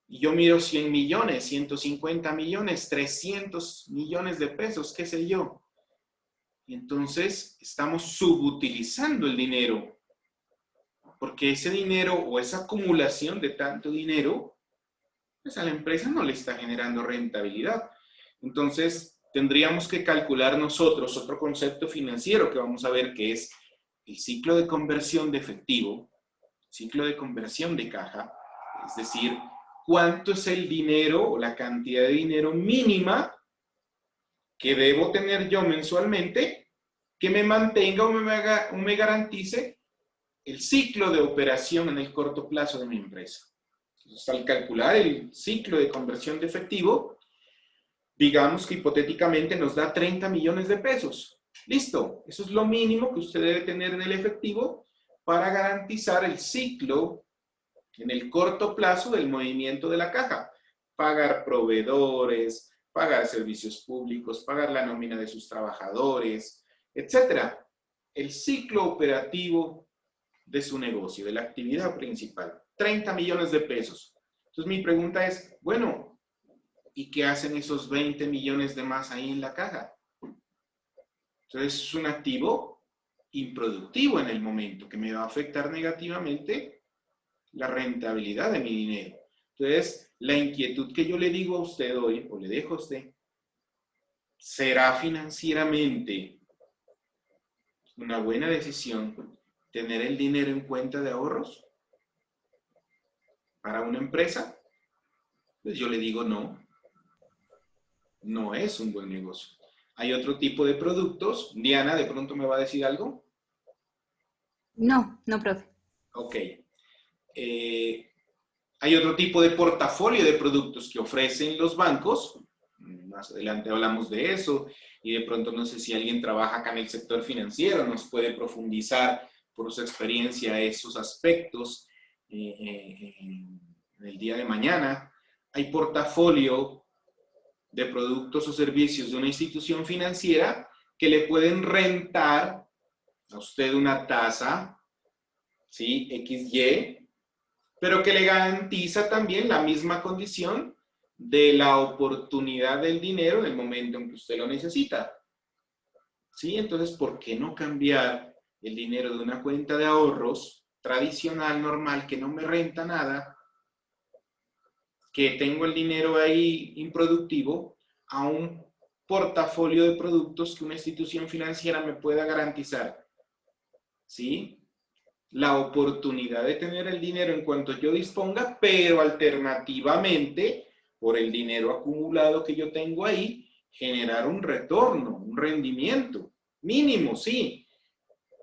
Y yo miro 100 millones, 150 millones, 300 millones de pesos, qué sé yo. Y entonces estamos subutilizando el dinero. Porque ese dinero o esa acumulación de tanto dinero, pues a la empresa no le está generando rentabilidad. Entonces tendríamos que calcular nosotros otro concepto financiero que vamos a ver, que es el ciclo de conversión de efectivo, ciclo de conversión de caja, es decir, cuánto es el dinero o la cantidad de dinero mínima que debo tener yo mensualmente que me mantenga o me garantice el ciclo de operación en el corto plazo de mi empresa. Entonces, al calcular el ciclo de conversión de efectivo, digamos que hipotéticamente nos da 30 millones de pesos. Listo, eso es lo mínimo que usted debe tener en el efectivo para garantizar el ciclo en el corto plazo del movimiento de la caja. Pagar proveedores, pagar servicios públicos, pagar la nómina de sus trabajadores, etc. El ciclo operativo de su negocio, de la actividad principal. 30 millones de pesos. Entonces mi pregunta es, bueno, ¿y qué hacen esos 20 millones de más ahí en la caja? Entonces es un activo improductivo en el momento que me va a afectar negativamente la rentabilidad de mi dinero. Entonces, la inquietud que yo le digo a usted hoy, o le dejo a usted, ¿será financieramente una buena decisión tener el dinero en cuenta de ahorros para una empresa? Pues yo le digo no. no es un buen negocio. Hay otro tipo de productos. Diana, ¿de pronto me va a decir algo? No, no, profe. Ok. Hay otro tipo de portafolio de productos que ofrecen los bancos. Más adelante hablamos de eso. Y de pronto no sé si alguien trabaja acá en el sector financiero, nos puede profundizar por su experiencia esos aspectos en el día de mañana. Hay portafolio de productos o servicios de una institución financiera que le pueden rentar a usted una tasa, ¿sí? XY, pero que le garantiza también la misma condición de la oportunidad del dinero en el momento en que usted lo necesita. ¿Sí? Entonces, ¿por qué no cambiar el dinero de una cuenta de ahorros tradicional, normal, que no me renta nada, que tengo el dinero ahí improductivo, a un portafolio de productos que una institución financiera me pueda garantizar? ¿Sí? La oportunidad de tener el dinero en cuanto yo disponga, pero alternativamente, por el dinero acumulado que yo tengo ahí, generar un retorno, un rendimiento mínimo, sí,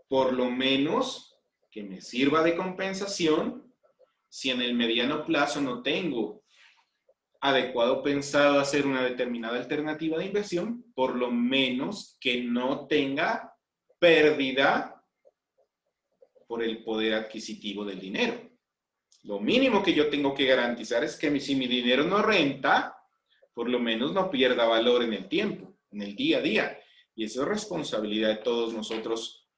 por lo menos que me sirva de compensación si en el mediano plazo no tengo adecuado pensado hacer una determinada alternativa de inversión, por lo menos que no tenga pérdida por el poder adquisitivo del dinero. Lo mínimo que yo tengo que garantizar es que si mi dinero no renta, por lo menos no pierda valor en el tiempo, en el día a día. Y eso es responsabilidad de todos nosotros,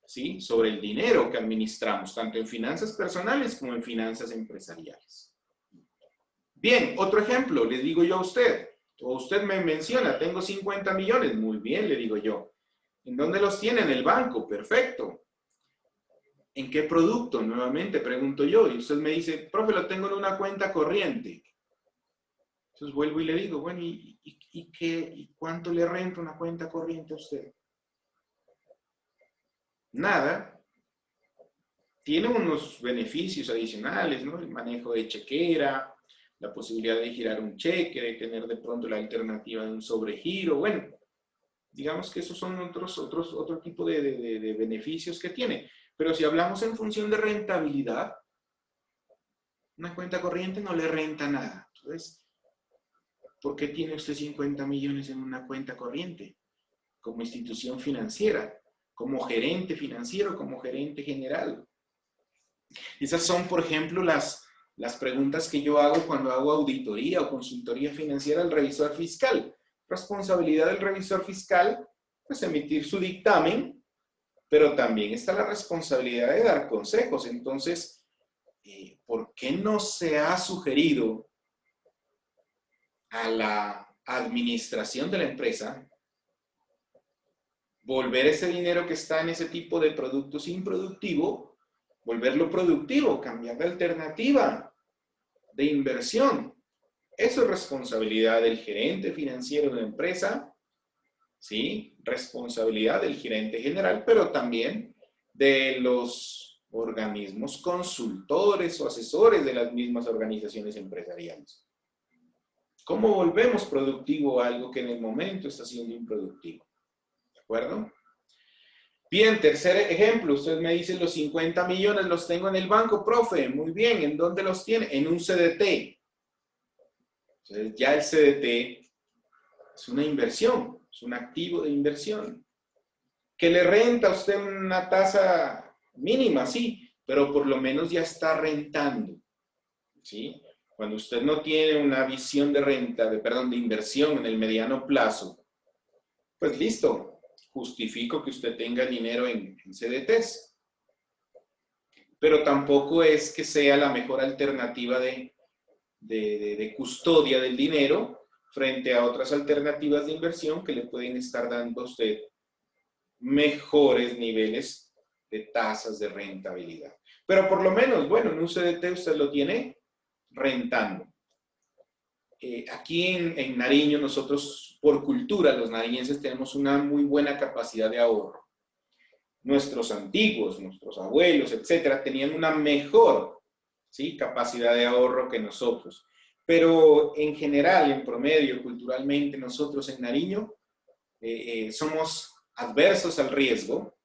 ¿sí? Sobre el dinero que administramos, tanto en finanzas personales como en finanzas empresariales. Bien, otro ejemplo, le digo yo a usted, o usted me menciona, tengo 50 millones, muy bien, le digo yo. ¿En dónde los tiene? En el banco, perfecto. ¿En qué producto? Nuevamente pregunto yo, y usted me dice, profe, lo tengo en una cuenta corriente. Entonces vuelvo y le digo, bueno, ¿y cuánto le renta una cuenta corriente a usted? Nada. Tiene unos beneficios adicionales, ¿no? El manejo de chequera, la posibilidad de girar un cheque, de tener de pronto la alternativa de un sobregiro. Bueno, digamos que esos son otro tipo de beneficios que tiene. Pero si hablamos en función de rentabilidad, una cuenta corriente no le renta nada. Entonces, ¿por qué tiene usted 50 millones en una cuenta corriente? Como institución financiera, como gerente financiero, como gerente general. Esas son, por ejemplo, las preguntas que yo hago cuando hago auditoría o consultoría financiera al revisor fiscal. Responsabilidad del revisor fiscal, pues emitir su dictamen, pero también está la responsabilidad de dar consejos. Entonces, ¿por qué no se ha sugerido a la administración de la empresa volver ese dinero que está en ese tipo de productos improductivo, volverlo productivo, cambiar de alternativa de inversión? Eso es responsabilidad del gerente financiero de la empresa, ¿sí? Responsabilidad del gerente general, pero también de los organismos consultores o asesores de las mismas organizaciones empresariales. ¿Cómo volvemos productivo algo que en el momento está siendo improductivo? ¿De acuerdo? Bien, tercer ejemplo, usted me dice los 50 millones los tengo en el banco, profe, muy bien, ¿en dónde los tiene? En un CDT. Entonces ya el CDT es una inversión, es un activo de inversión. ¿Que le renta a usted una tasa mínima? Sí, pero por lo menos ya está rentando, ¿sí? Cuando usted no tiene una visión de renta, de inversión en el mediano plazo, pues listo, justifico que usted tenga dinero en CDTs. Pero tampoco es que sea la mejor alternativa de custodia del dinero frente a otras alternativas de inversión que le pueden estar dando a usted mejores niveles de tasas de rentabilidad. Pero por lo menos, bueno, en un CDT usted lo tiene rentando. Aquí en Nariño, nosotros por cultura, los nariñenses tenemos una muy buena capacidad de ahorro. Nuestros antiguos, nuestros abuelos, etcétera, tenían una mejor, ¿sí?, capacidad de ahorro que nosotros. Pero en general, en promedio, culturalmente, nosotros en Nariño somos adversos al riesgo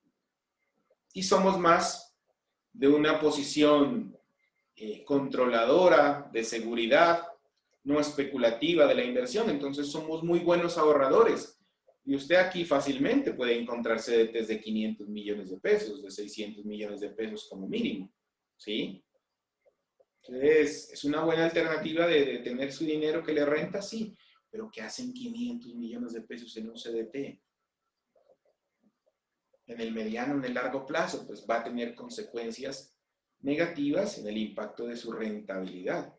y somos más de una posición controladora, de seguridad, no especulativa de la inversión. Entonces somos muy buenos ahorradores. Y usted aquí fácilmente puede encontrarse desde 500 millones de pesos, de 600 millones de pesos como mínimo. ¿Sí? Entonces, ¿es una buena alternativa de tener su dinero que le renta? Sí. Pero ¿qué hacen 500 millones de pesos en un CDT? En el mediano, en el largo plazo, pues va a tener consecuencias negativas en el impacto de su rentabilidad.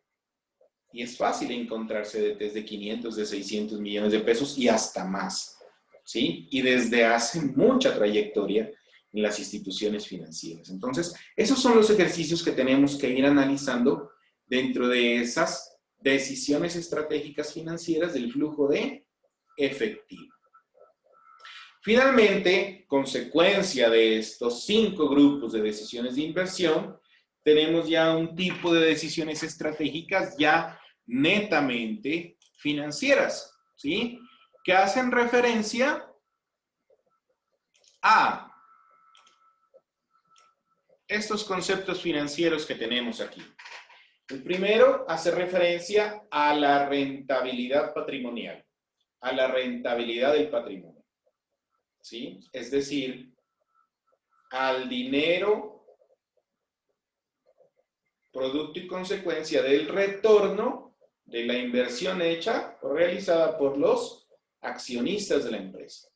Y es fácil encontrar CDTs de 500, de 600 millones de pesos y hasta más. ¿Sí? Y desde hace mucha trayectoria en las instituciones financieras. Entonces, esos son los ejercicios que tenemos que ir analizando dentro de esas decisiones estratégicas financieras del flujo de efectivo. Finalmente, consecuencia de estos 5 grupos de decisiones de inversión, tenemos ya un tipo de decisiones estratégicas ya netamente financieras, ¿sí? Que hacen referencia a estos conceptos financieros que tenemos aquí. El primero hace referencia a la rentabilidad patrimonial, a la rentabilidad del patrimonio, ¿sí? Es decir, al dinero, producto y consecuencia del retorno de la inversión hecha o realizada por los accionistas de la empresa.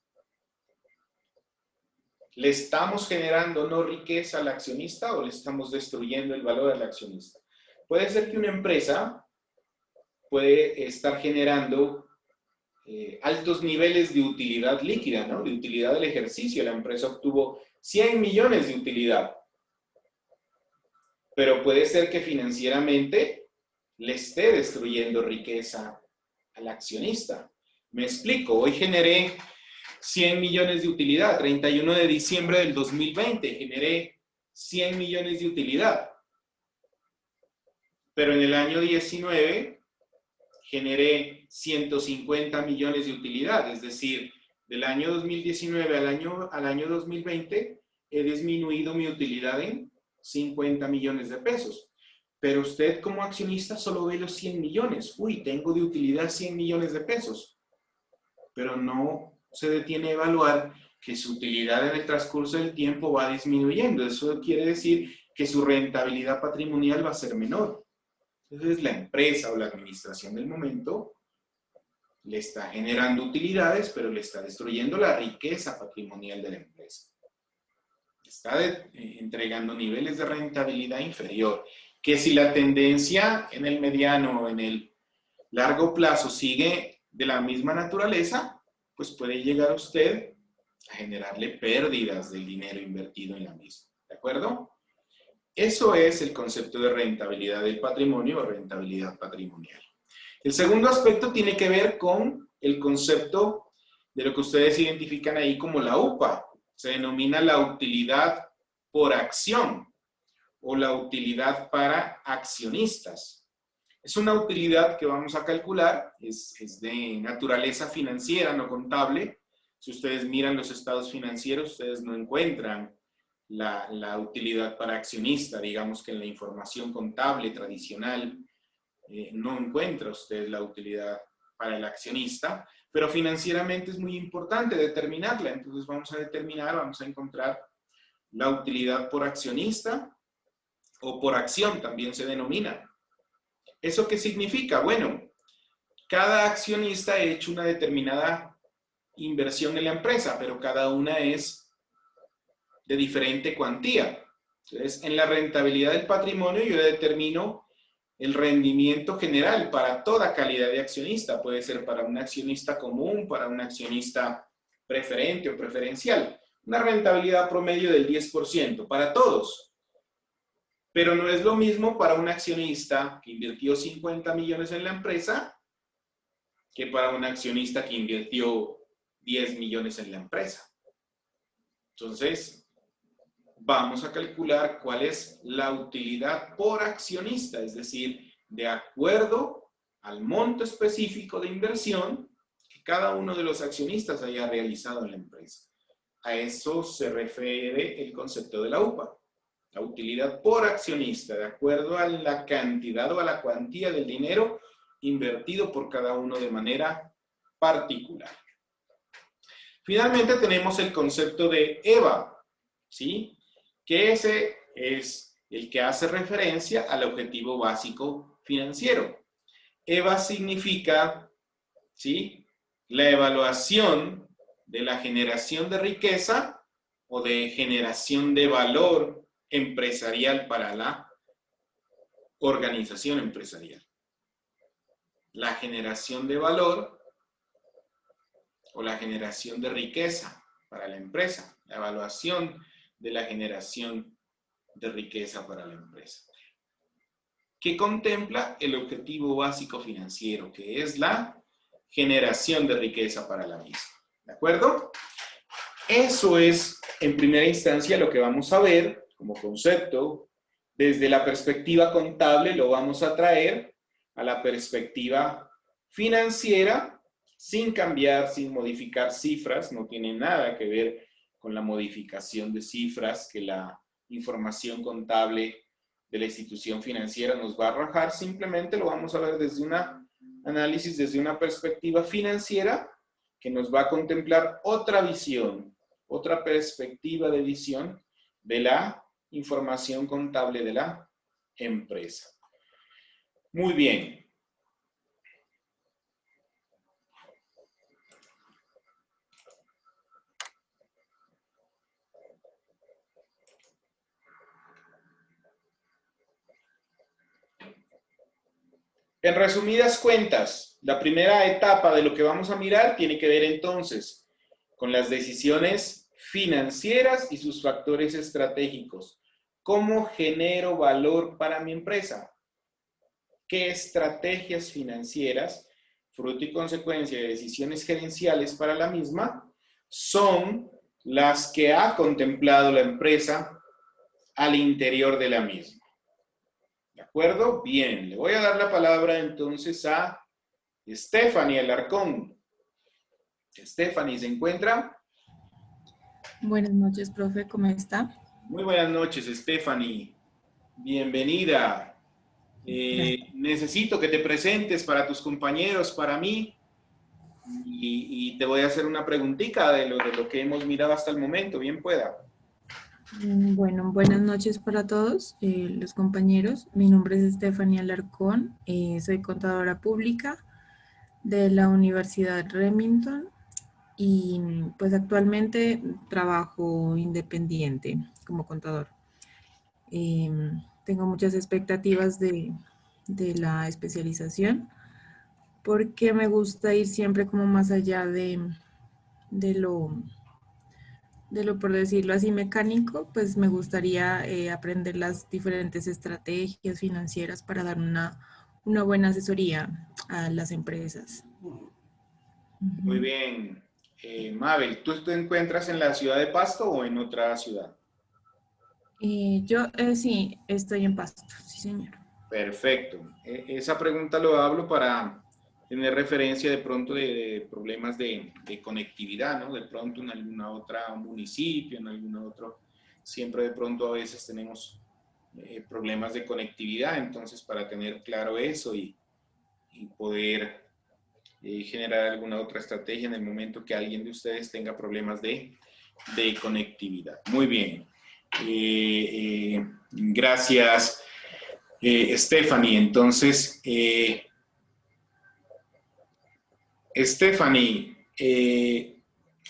¿Le estamos generando no riqueza al accionista o le estamos destruyendo el valor al accionista? Puede ser que una empresa puede estar generando altos niveles de utilidad líquida, ¿no? De utilidad del ejercicio. La empresa obtuvo 100 millones de utilidad. Pero puede ser que financieramente le esté destruyendo riqueza al accionista. Me explico. Hoy generé 100 millones de utilidad. 31 de diciembre del 2020 generé 100 millones de utilidad. Pero en el año 19 generé 150 millones de utilidad. Es decir, del año 2019 al año 2020 he disminuido mi utilidad en 50 millones de pesos. Pero usted como accionista solo ve los 100 millones. Uy, tengo de utilidad 100 millones de pesos. Pero no se detiene a evaluar que su utilidad en el transcurso del tiempo va disminuyendo. Eso quiere decir que su rentabilidad patrimonial va a ser menor. Entonces la empresa o la administración del momento le está generando utilidades, pero le está destruyendo la riqueza patrimonial de la empresa. Está entregando niveles de rentabilidad inferior, que si la tendencia en el mediano o en el largo plazo sigue de la misma naturaleza, pues puede llegar a usted a generarle pérdidas del dinero invertido en la misma. ¿De acuerdo? Eso es el concepto de rentabilidad del patrimonio o rentabilidad patrimonial. El segundo aspecto tiene que ver con el concepto de lo que ustedes identifican ahí como la UPA. Se denomina la utilidad por acción o la utilidad para accionistas. Es una utilidad que vamos a calcular, es de naturaleza financiera, no contable. Si ustedes miran los estados financieros, ustedes no encuentran la utilidad para accionista. Digamos que en la información contable tradicional no encuentra usted la utilidad para el accionista, pero financieramente es muy importante determinarla. Entonces vamos a encontrar la utilidad por accionista o por acción, también se denomina. ¿Eso qué significa? Bueno, cada accionista ha hecho una determinada inversión en la empresa, pero cada una es de diferente cuantía. Entonces, en la rentabilidad del patrimonio yo determino el rendimiento general para toda calidad de accionista. Puede ser para un accionista común, para un accionista preferente o preferencial. Una rentabilidad promedio del 10% para todos. Pero no es lo mismo para un accionista que invirtió 50 millones en la empresa que para un accionista que invirtió 10 millones en la empresa. Entonces, vamos a calcular cuál es la utilidad por accionista, es decir, de acuerdo al monto específico de inversión que cada uno de los accionistas haya realizado en la empresa. A eso se refiere el concepto de la UPA. La utilidad por accionista, de acuerdo a la cantidad o a la cuantía del dinero invertido por cada uno de manera particular. Finalmente tenemos el concepto de EVA, ¿sí? Que ese es el que hace referencia al objetivo básico financiero. EVA significa, ¿sí?, la evaluación de la generación de riqueza o de generación de valor empresarial para la organización empresarial. La generación de valor o la generación de riqueza para la empresa. La evaluación de la generación de riqueza para la empresa. Que contempla el objetivo básico financiero, que es la generación de riqueza para la misma. ¿De acuerdo? Eso es, en primera instancia, lo que vamos a ver como concepto. Desde la perspectiva contable lo vamos a traer a la perspectiva financiera, sin cambiar, sin modificar cifras. No tiene nada que ver con la modificación de cifras que la información contable de la institución financiera nos va a arrojar. Simplemente lo vamos a ver desde un análisis, desde una perspectiva financiera que nos va a contemplar otra visión, otra perspectiva de visión de la información contable de la empresa. Muy bien. En resumidas cuentas, la primera etapa de lo que vamos a mirar tiene que ver entonces con las decisiones financieras y sus factores estratégicos. ¿Cómo genero valor para mi empresa? ¿Qué estrategias financieras, fruto y consecuencia de decisiones gerenciales para la misma, son las que ha contemplado la empresa al interior de la misma? ¿De acuerdo? Bien, le voy a dar la palabra entonces a Stephanie Alarcón. Stephanie, ¿se encuentra? Buenas noches, profe, ¿cómo está? Muy buenas noches, Stephanie. Bienvenida. Necesito que te presentes para tus compañeros, para mí, y te voy a hacer una preguntita de lo que hemos mirado hasta el momento, bien pueda. Bueno, buenas noches para todos los compañeros. Mi nombre es Stephanie Alarcón, soy contadora pública de la Universidad Remington y pues actualmente trabajo independiente como contador. Tengo muchas expectativas de la especialización porque me gusta ir siempre como más allá de lo, por decirlo así, mecánico. Pues me gustaría aprender las diferentes estrategias financieras para dar una buena asesoría a las empresas. Muy bien. Mabel, ¿tú te encuentras en la ciudad de Pasto o en otra ciudad? Yo sí, estoy en Pasto, sí señor. Perfecto. Esa pregunta lo hablo para tener referencia de pronto de problemas de conectividad, ¿no? De pronto en alguna otra municipio, en algún otro, siempre de pronto a veces tenemos problemas de conectividad, entonces para tener claro eso y poder generar alguna otra estrategia en el momento que alguien de ustedes tenga problemas de conectividad. Muy bien. Gracias, Stephanie. Entonces, Stephanie,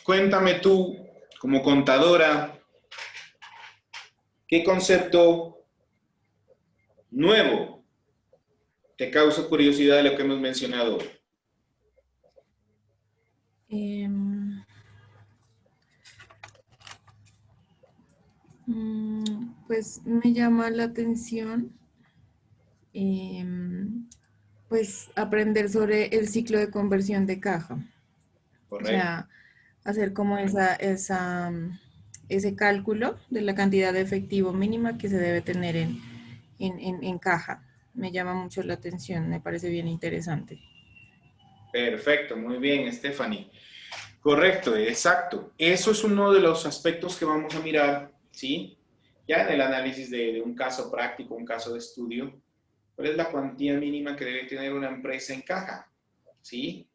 cuéntame tú, como contadora, ¿qué concepto nuevo te causa curiosidad de lo que hemos mencionado hoy? Pues me llama la atención pues aprender sobre el ciclo de conversión de caja. Correcto. O sea, hacer como ese cálculo de la cantidad de efectivo mínima que se debe tener en caja. me llama mucho la atención, me parece bien interesante. Perfecto, muy bien, Stephanie. Correcto, exacto. Eso es uno de los aspectos que vamos a mirar, ¿sí? Ya en el análisis de un caso práctico, un caso de estudio. ¿Cuál es la cuantía mínima que debe tener una empresa en caja? ¿Sí?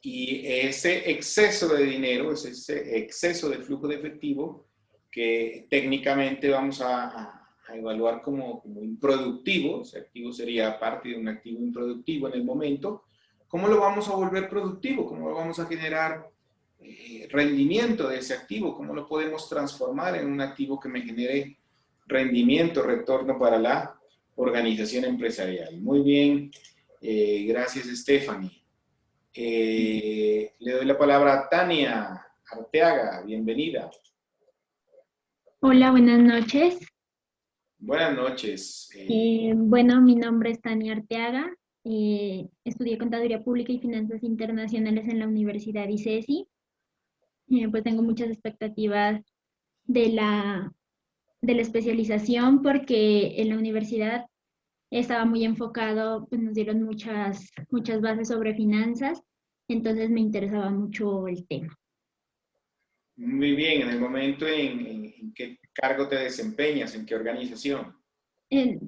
Y ese exceso de dinero, ese exceso de flujo de efectivo que técnicamente vamos a evaluar como improductivo, ese activo sería parte de un activo improductivo en el momento. ¿Cómo lo vamos a volver productivo? ¿Cómo lo vamos a generar rendimiento de ese activo? ¿Cómo lo podemos transformar en un activo que me genere rendimiento, retorno para la organización empresarial? Muy bien, gracias Stephanie. Le doy la palabra a Tania Arteaga, bienvenida. Hola, buenas noches. Buenas noches. Bueno, mi nombre es Tania Arteaga. Estudié Contaduría Pública y Finanzas Internacionales en la Universidad ICESI. Pues tengo muchas expectativas de la especialización porque en la universidad estaba muy enfocado, pues nos dieron muchas bases sobre finanzas, entonces me interesaba mucho el tema. Muy bien, en el momento en qué cargo te desempeñas, en qué organización.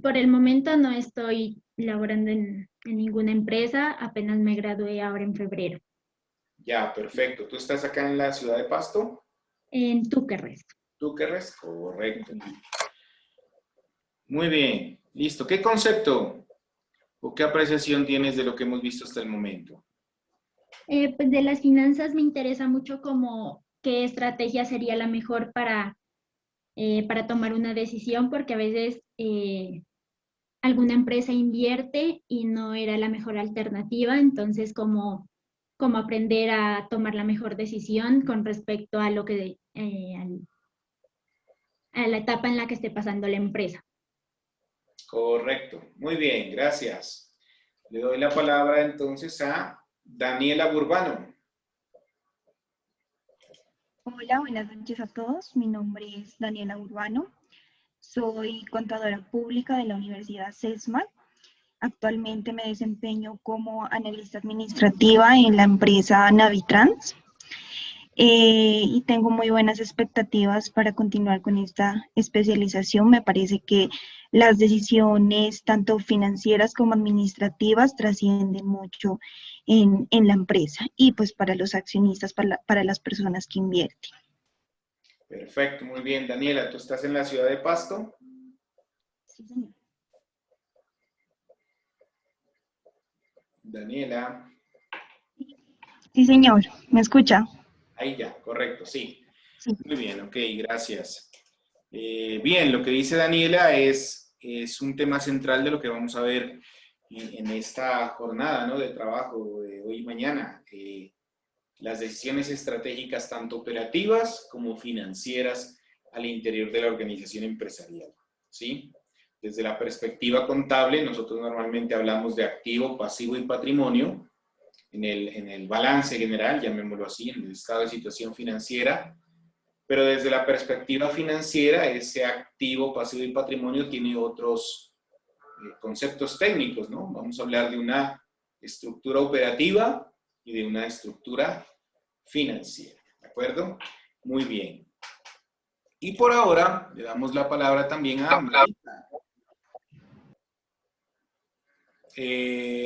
Por el momento no estoy laborando en ninguna empresa, apenas me gradué ahora en febrero. Ya, perfecto. ¿Tú estás acá en la ciudad de Pasto? En Túquerres. Túquerres, correcto. Muy bien, listo. ¿Qué concepto o qué apreciación tienes de lo que hemos visto hasta el momento? Pues de las finanzas me interesa mucho como qué estrategia sería la mejor para tomar una decisión, porque a veces alguna empresa invierte y no era la mejor alternativa, entonces como aprender a tomar la mejor decisión con respecto a lo que a la etapa en la que esté pasando la empresa. Correcto, muy bien, gracias. Le doy la palabra entonces a Daniela Burbano. Hola, buenas noches a todos. Mi nombre es Daniela Urbano. Soy contadora pública de la Universidad CESMAD. Actualmente me desempeño como analista administrativa en la empresa Navitrans. Y tengo muy buenas expectativas para continuar con esta especialización. Me parece que las decisiones, tanto financieras como administrativas, trascienden mucho en la empresa y pues para los accionistas, para las personas que invierten. Perfecto, muy bien. Daniela, ¿tú estás en la ciudad de Pasto? Sí, señor. Daniela. Sí, señor. ¿Me escucha? Ahí ya, correcto, sí. Sí. Muy bien, ok, gracias. Bien, lo que dice Daniela es un tema central de lo que vamos a ver en esta jornada, ¿no?, de trabajo de hoy y mañana. Las decisiones estratégicas tanto operativas como financieras al interior de la organización empresarial, ¿sí? Desde la perspectiva contable, nosotros normalmente hablamos de activo, pasivo y patrimonio. En el balance general, llamémoslo así, en el estado de situación financiera, pero desde la perspectiva financiera, ese activo, pasivo y patrimonio tiene otros conceptos técnicos, ¿no? Vamos a hablar de una estructura operativa y de una estructura financiera, ¿de acuerdo? Muy bien. Y por ahora, le damos la palabra también a Melissa.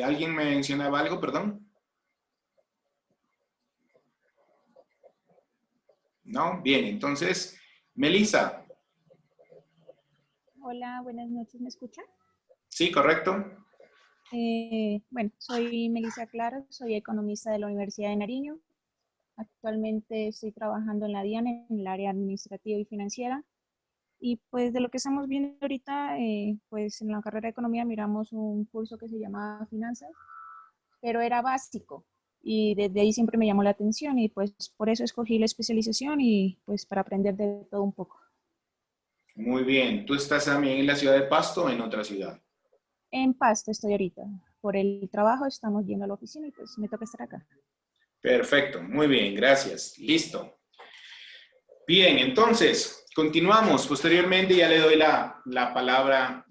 ¿Alguien me mencionaba algo, perdón? ¿No? Bien, entonces, Melissa. Hola, buenas noches, ¿me escucha? Sí, correcto. Bueno, soy Melissa Claro, soy economista de la Universidad de Nariño. Actualmente estoy trabajando en la DIAN, en el área administrativa y financiera. Y pues de lo que estamos viendo ahorita, pues en la carrera de economía miramos un curso que se llama Finanzas, pero era básico. Y desde ahí siempre me llamó la atención y pues por eso escogí la especialización y pues para aprender de todo un poco. Muy bien. ¿Tú estás también en la ciudad de Pasto o en otra ciudad? En Pasto estoy ahorita. Por el trabajo estamos yendo a la oficina y pues me toca estar acá. Perfecto. Muy bien. Gracias. Listo. Bien, entonces, continuamos. Posteriormente ya le doy la palabra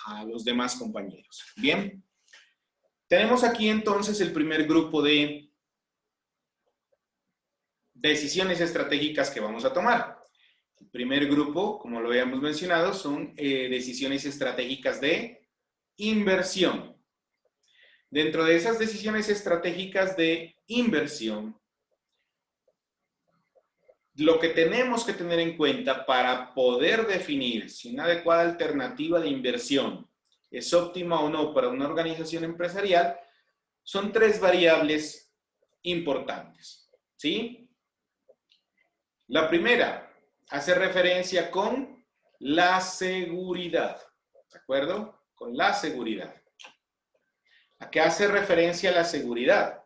a los demás compañeros. Bien. Tenemos aquí entonces el primer grupo de decisiones estratégicas que vamos a tomar. El primer grupo, como lo habíamos mencionado, son decisiones estratégicas de inversión. Dentro de esas decisiones estratégicas de inversión, lo que tenemos que tener en cuenta para poder definir si una adecuada alternativa de inversión es óptima o no para una organización empresarial, son tres variables importantes, ¿sí? La primera hace referencia con la seguridad, ¿de acuerdo? Con la seguridad. ¿A qué hace referencia la seguridad?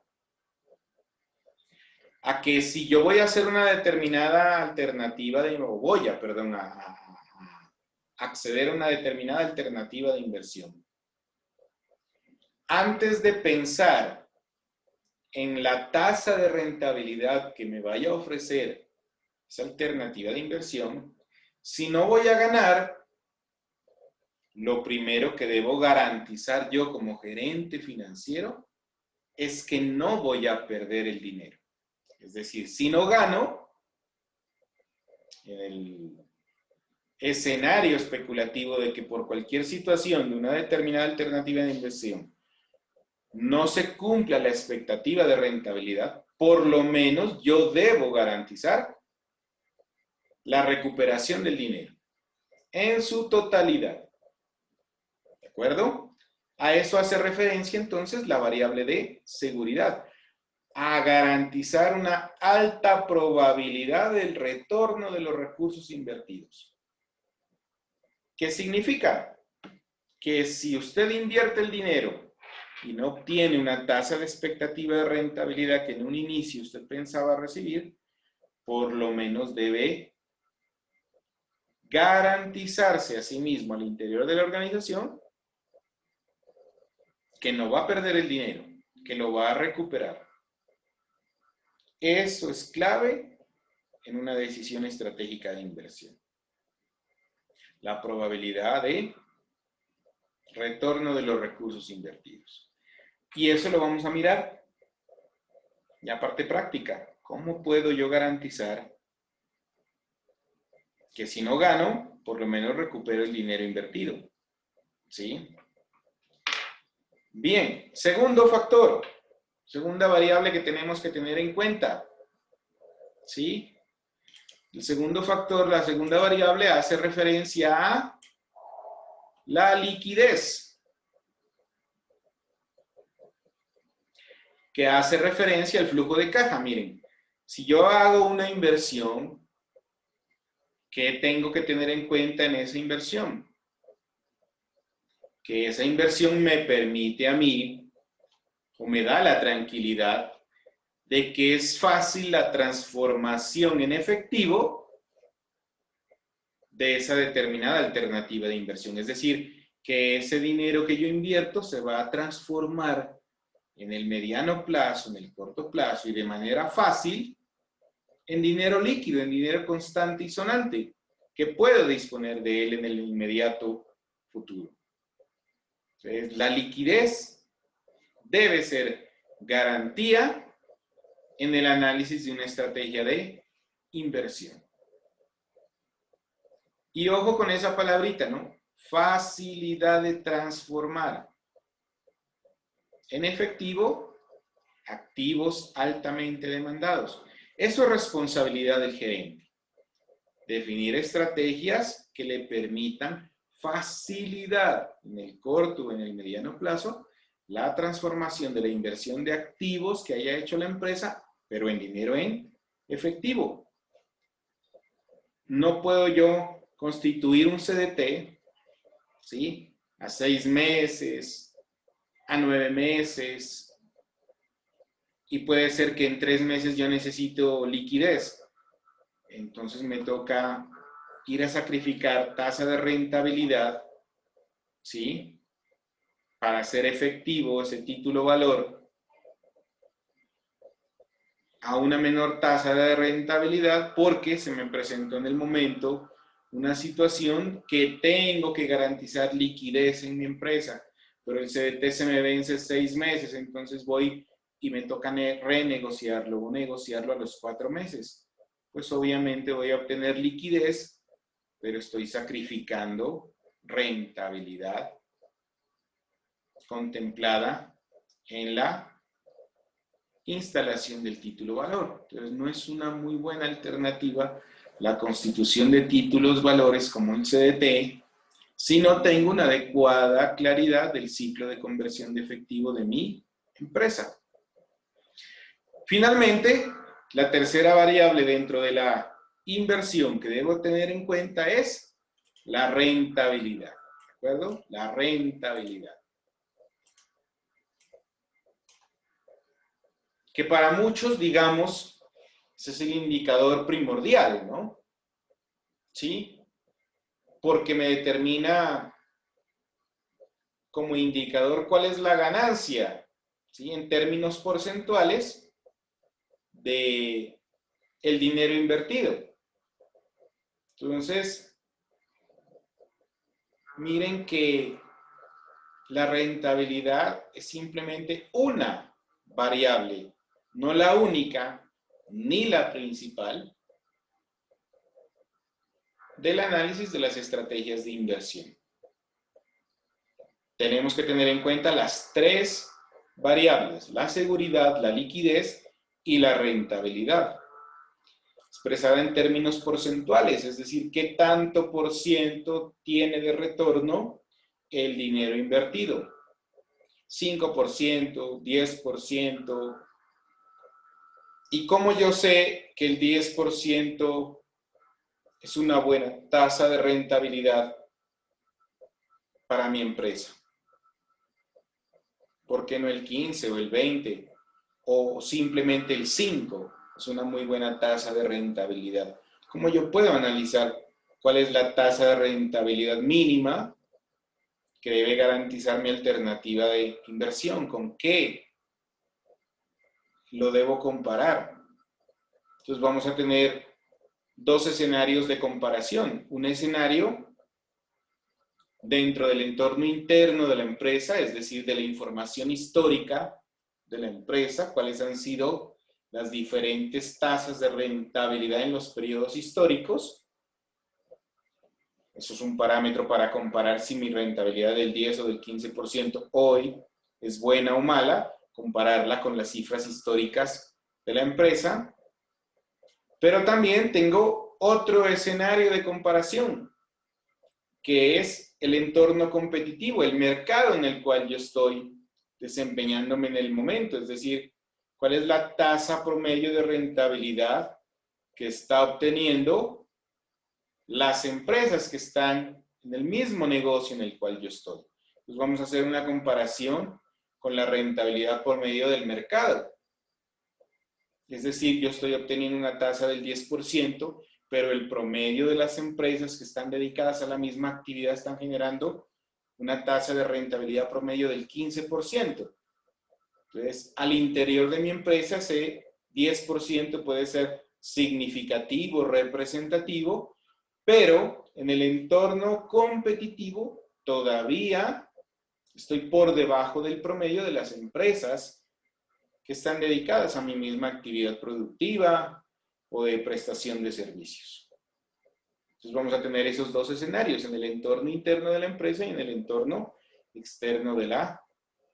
A que si yo voy a hacer una determinada alternativa de, a acceder a una determinada alternativa de inversión, antes de pensar en la tasa de rentabilidad que me vaya a ofrecer esa alternativa de inversión, si no voy a ganar, lo primero que debo garantizar yo como gerente financiero es que no voy a perder el dinero. Es decir, si no gano, en el escenario especulativo de que por cualquier situación de una determinada alternativa de inversión no se cumpla la expectativa de rentabilidad, por lo menos yo debo garantizar la recuperación del dinero en su totalidad. ¿De acuerdo? A eso hace referencia entonces la variable de seguridad, a garantizar una alta probabilidad del retorno de los recursos invertidos. ¿Qué significa? Que si usted invierte el dinero y no obtiene una tasa de expectativa de rentabilidad que en un inicio usted pensaba recibir, por lo menos debe garantizarse a sí mismo al interior de la organización que no va a perder el dinero, que lo va a recuperar. Eso es clave en una decisión estratégica de inversión. La probabilidad de retorno de los recursos invertidos. Y eso lo vamos a mirar ya parte práctica. ¿Cómo puedo yo garantizar que si no gano, por lo menos recupero el dinero invertido? ¿Sí? Bien, segundo factor, segunda variable que tenemos que tener en cuenta. ¿Sí? El segundo factor, la segunda variable hace referencia a la liquidez, que hace referencia al flujo de caja. Miren, si yo hago una inversión, ¿qué tengo que tener en cuenta en esa inversión? Que esa inversión me permite a mí, o me da la tranquilidad, de que es fácil la transformación en efectivo de esa determinada alternativa de inversión. Es decir, que ese dinero que yo invierto se va a transformar en el mediano plazo, en el corto plazo y de manera fácil en dinero líquido, en dinero constante y sonante, que puedo disponer de él en el inmediato futuro. Entonces, la liquidez debe ser garantía en el análisis de una estrategia de inversión. Y ojo con esa palabrita, ¿no? Facilidad de transformar en efectivo activos altamente demandados. Eso es responsabilidad del gerente. Definir estrategias que le permitan facilidad en el corto o en el mediano plazo la transformación de la inversión de activos que haya hecho la empresa, pero en dinero en efectivo. No puedo yo constituir un CDT, ¿sí? A 6 meses, a 9 meses, y puede ser que en 3 meses yo necesito liquidez. Entonces me toca ir a sacrificar tasa de rentabilidad, ¿sí? Para hacer efectivo ese título valor a una menor tasa de rentabilidad porque se me presentó en el momento una situación que tengo que garantizar liquidez en mi empresa, pero el CDT se me vence 6 meses, entonces voy y me toca renegociarlo o negociarlo a los 4 meses. Pues obviamente voy a obtener liquidez, pero estoy sacrificando rentabilidad contemplada en la instalación del título valor. Entonces no es una muy buena alternativa la constitución de títulos valores como el CDT si no tengo una adecuada claridad del ciclo de conversión de efectivo de mi empresa. Finalmente, la tercera variable dentro de la inversión que debo tener en cuenta es la rentabilidad. ¿De acuerdo? La rentabilidad. Que para muchos, digamos, ese es el indicador primordial, ¿no? ¿Sí? Porque me determina como indicador cuál es la ganancia, ¿sí? En términos porcentuales de el dinero invertido. Entonces, miren que la rentabilidad es simplemente una variable, no la única ni la principal del análisis de las estrategias de inversión. Tenemos que tener en cuenta las tres variables: la seguridad, la liquidez y la rentabilidad. Expresada en términos porcentuales, es decir, qué tanto por ciento tiene de retorno el dinero invertido. 5%, 10%. ¿Y cómo yo sé que el 10% es una buena tasa de rentabilidad para mi empresa? ¿Por qué no el 15 o el 20 o simplemente el 5? Es una muy buena tasa de rentabilidad. ¿Cómo yo puedo analizar cuál es la tasa de rentabilidad mínima que debe garantizar mi alternativa de inversión? ¿Con qué lo debo comparar? Entonces vamos a tener dos escenarios de comparación. Un escenario dentro del entorno interno de la empresa, es decir, de la información histórica de la empresa, cuáles han sido las diferentes tasas de rentabilidad en los periodos históricos. Eso es un parámetro para comparar si mi rentabilidad del 10 o del 15% hoy es buena o mala, compararla con las cifras históricas de la empresa. Pero también tengo otro escenario de comparación, que es el entorno competitivo, el mercado en el cual yo estoy desempeñándome en el momento, es decir, cuál es la tasa promedio de rentabilidad que está obteniendo las empresas que están en el mismo negocio en el cual yo estoy. Pues vamos a hacer una comparación con la rentabilidad por medio del mercado. Es decir, yo estoy obteniendo una tasa del 10%, pero el promedio de las empresas que están dedicadas a la misma actividad están generando una tasa de rentabilidad promedio del 15%. Entonces, al interior de mi empresa, ese 10% puede ser significativo, representativo, pero en el entorno competitivo todavía estoy por debajo del promedio de las empresas que están dedicadas a mi misma actividad productiva o de prestación de servicios. Entonces vamos a tener esos dos escenarios, en el entorno interno de la empresa y en el entorno externo de la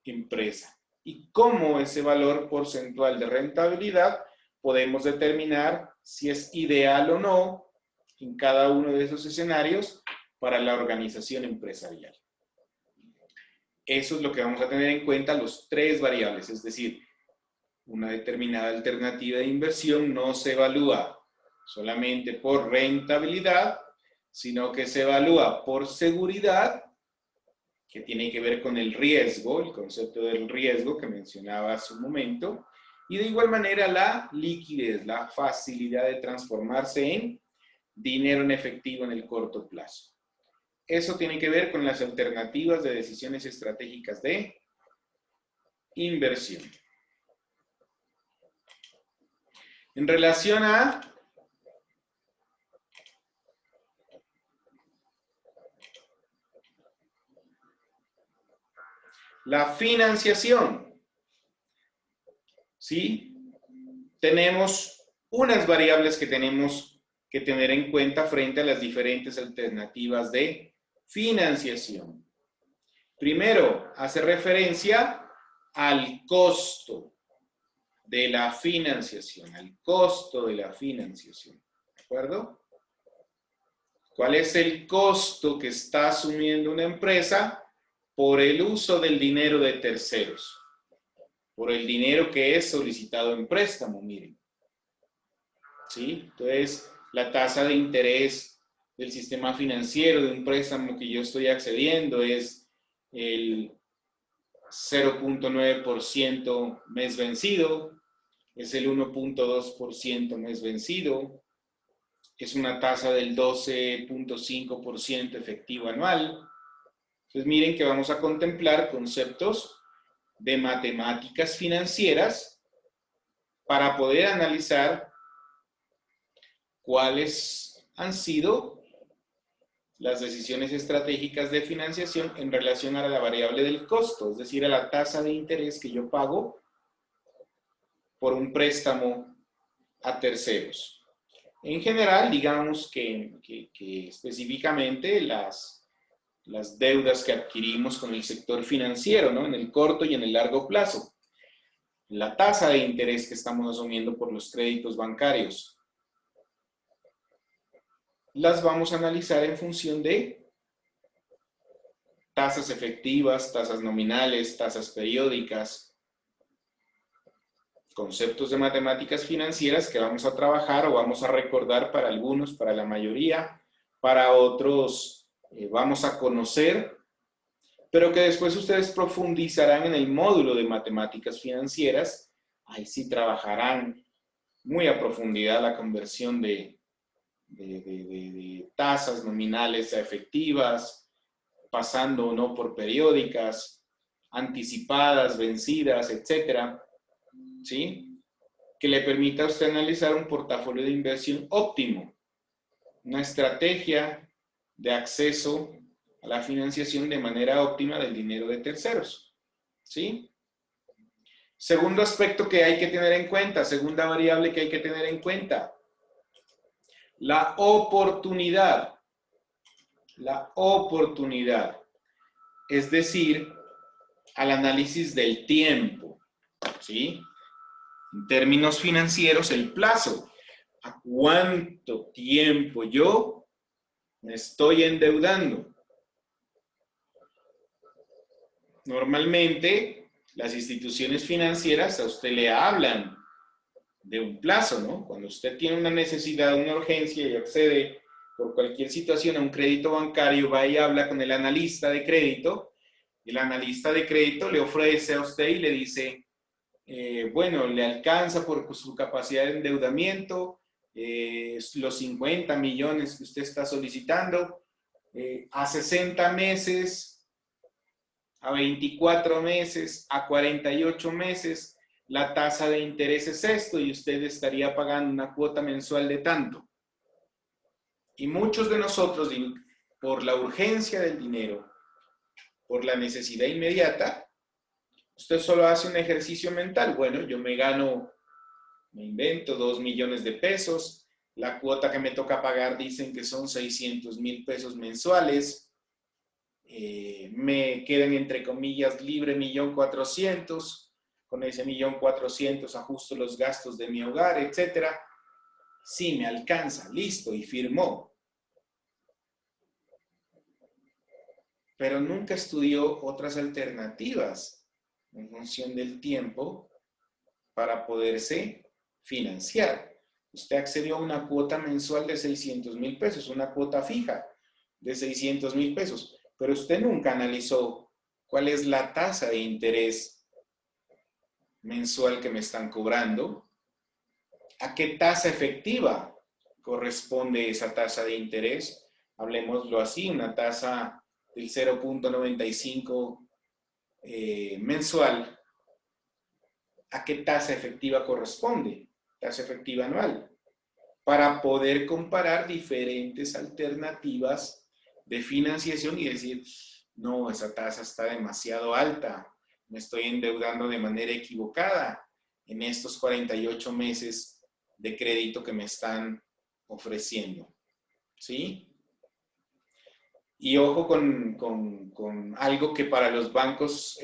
empresa. Y cómo ese valor porcentual de rentabilidad podemos determinar si es ideal o no en cada uno de esos escenarios para la organización empresarial. Eso es lo que vamos a tener en cuenta, los tres variables, es decir, una determinada alternativa de inversión no se evalúa solamente por rentabilidad, sino que se evalúa por seguridad, que tiene que ver con el riesgo, el concepto del riesgo que mencionaba hace un momento, y de igual manera la liquidez, la facilidad de transformarse en dinero en efectivo en el corto plazo. Eso tiene que ver con las alternativas de decisiones estratégicas de inversión. En relación a La financiación. ¿Sí? Tenemos unas variables que tenemos que tener en cuenta frente a las diferentes alternativas de financiación. Primero, hace referencia al costo de la financiación, al costo de la financiación. ¿De acuerdo? ¿Cuál es el costo que está asumiendo una empresa por el uso del dinero de terceros? Por el dinero que es solicitado en préstamo, miren. ¿Sí? Entonces, la tasa de interés del sistema financiero de un préstamo que yo estoy accediendo es el 0.9% mes vencido, es el 1.2% mes vencido, es una tasa del 12.5% efectivo anual. Entonces miren que vamos a contemplar conceptos de matemáticas financieras para poder analizar cuáles han sido las decisiones estratégicas de financiación en relación a la variable del costo, es decir, a la tasa de interés que yo pago por un préstamo a terceros. En general, digamos que específicamente las deudas que adquirimos con el sector financiero, ¿no? En el corto y en el largo plazo. La tasa de interés que estamos asumiendo por los créditos bancarios. Las vamos a analizar en función de tasas efectivas, tasas nominales, tasas periódicas, conceptos de matemáticas financieras que vamos a trabajar o vamos a recordar para algunos, para la mayoría, para otros vamos a conocer, pero que después ustedes profundizarán en el módulo de matemáticas financieras. Ahí sí trabajarán muy a profundidad la conversión de tasas nominales a efectivas, pasando o no por periódicas, anticipadas, vencidas, etcétera. ¿Sí? Que le permita a usted analizar un portafolio de inversión óptimo, una estrategia de acceso a la financiación de manera óptima del dinero de terceros. ¿Sí? Segundo aspecto que hay que tener en cuenta, segunda variable que hay que tener en cuenta, la oportunidad. La oportunidad, es decir, al análisis del tiempo. ¿Sí? En términos financieros, el plazo. ¿A cuánto tiempo yo me estoy endeudando? Normalmente, las instituciones financieras a usted le hablan de un plazo, ¿no? Cuando usted tiene una necesidad, una urgencia y accede por cualquier situación a un crédito bancario, va y habla con el analista de crédito. El analista de crédito le ofrece a usted y le dice, bueno, le alcanza por su capacidad de endeudamiento, los 50 millones que usted está solicitando, a 60 meses, a 24 meses, a 48 meses, la tasa de interés es esto y usted estaría pagando una cuota mensual de tanto. Y muchos de nosotros, por la urgencia del dinero, por la necesidad inmediata, usted solo hace un ejercicio mental. Bueno, yo me invento 2 millones de pesos. La cuota que me toca pagar dicen que son 600,000 pesos mensuales. Me quedan entre comillas libre 1.400.000. Con ese 1.400.000 ajusto los gastos de mi hogar, etc. Sí, me alcanza, listo, y firmó. Pero nunca estudió otras alternativas en función del tiempo para poderse financiar. Usted accedió a una cuota mensual de 600,000 pesos, una cuota fija de 600,000 pesos, pero usted nunca analizó cuál es la tasa de interés mensual que me están cobrando, a qué tasa efectiva corresponde esa tasa de interés. Hablemoslo así, una tasa del 0.95 mensual, ¿a qué tasa efectiva corresponde? Tasa efectiva anual. Para poder comparar diferentes alternativas de financiación y decir, No, esa tasa está demasiado alta, me estoy endeudando de manera equivocada en estos 48 meses de crédito que me están ofreciendo, ¿sí? Y ojo con algo que para los bancos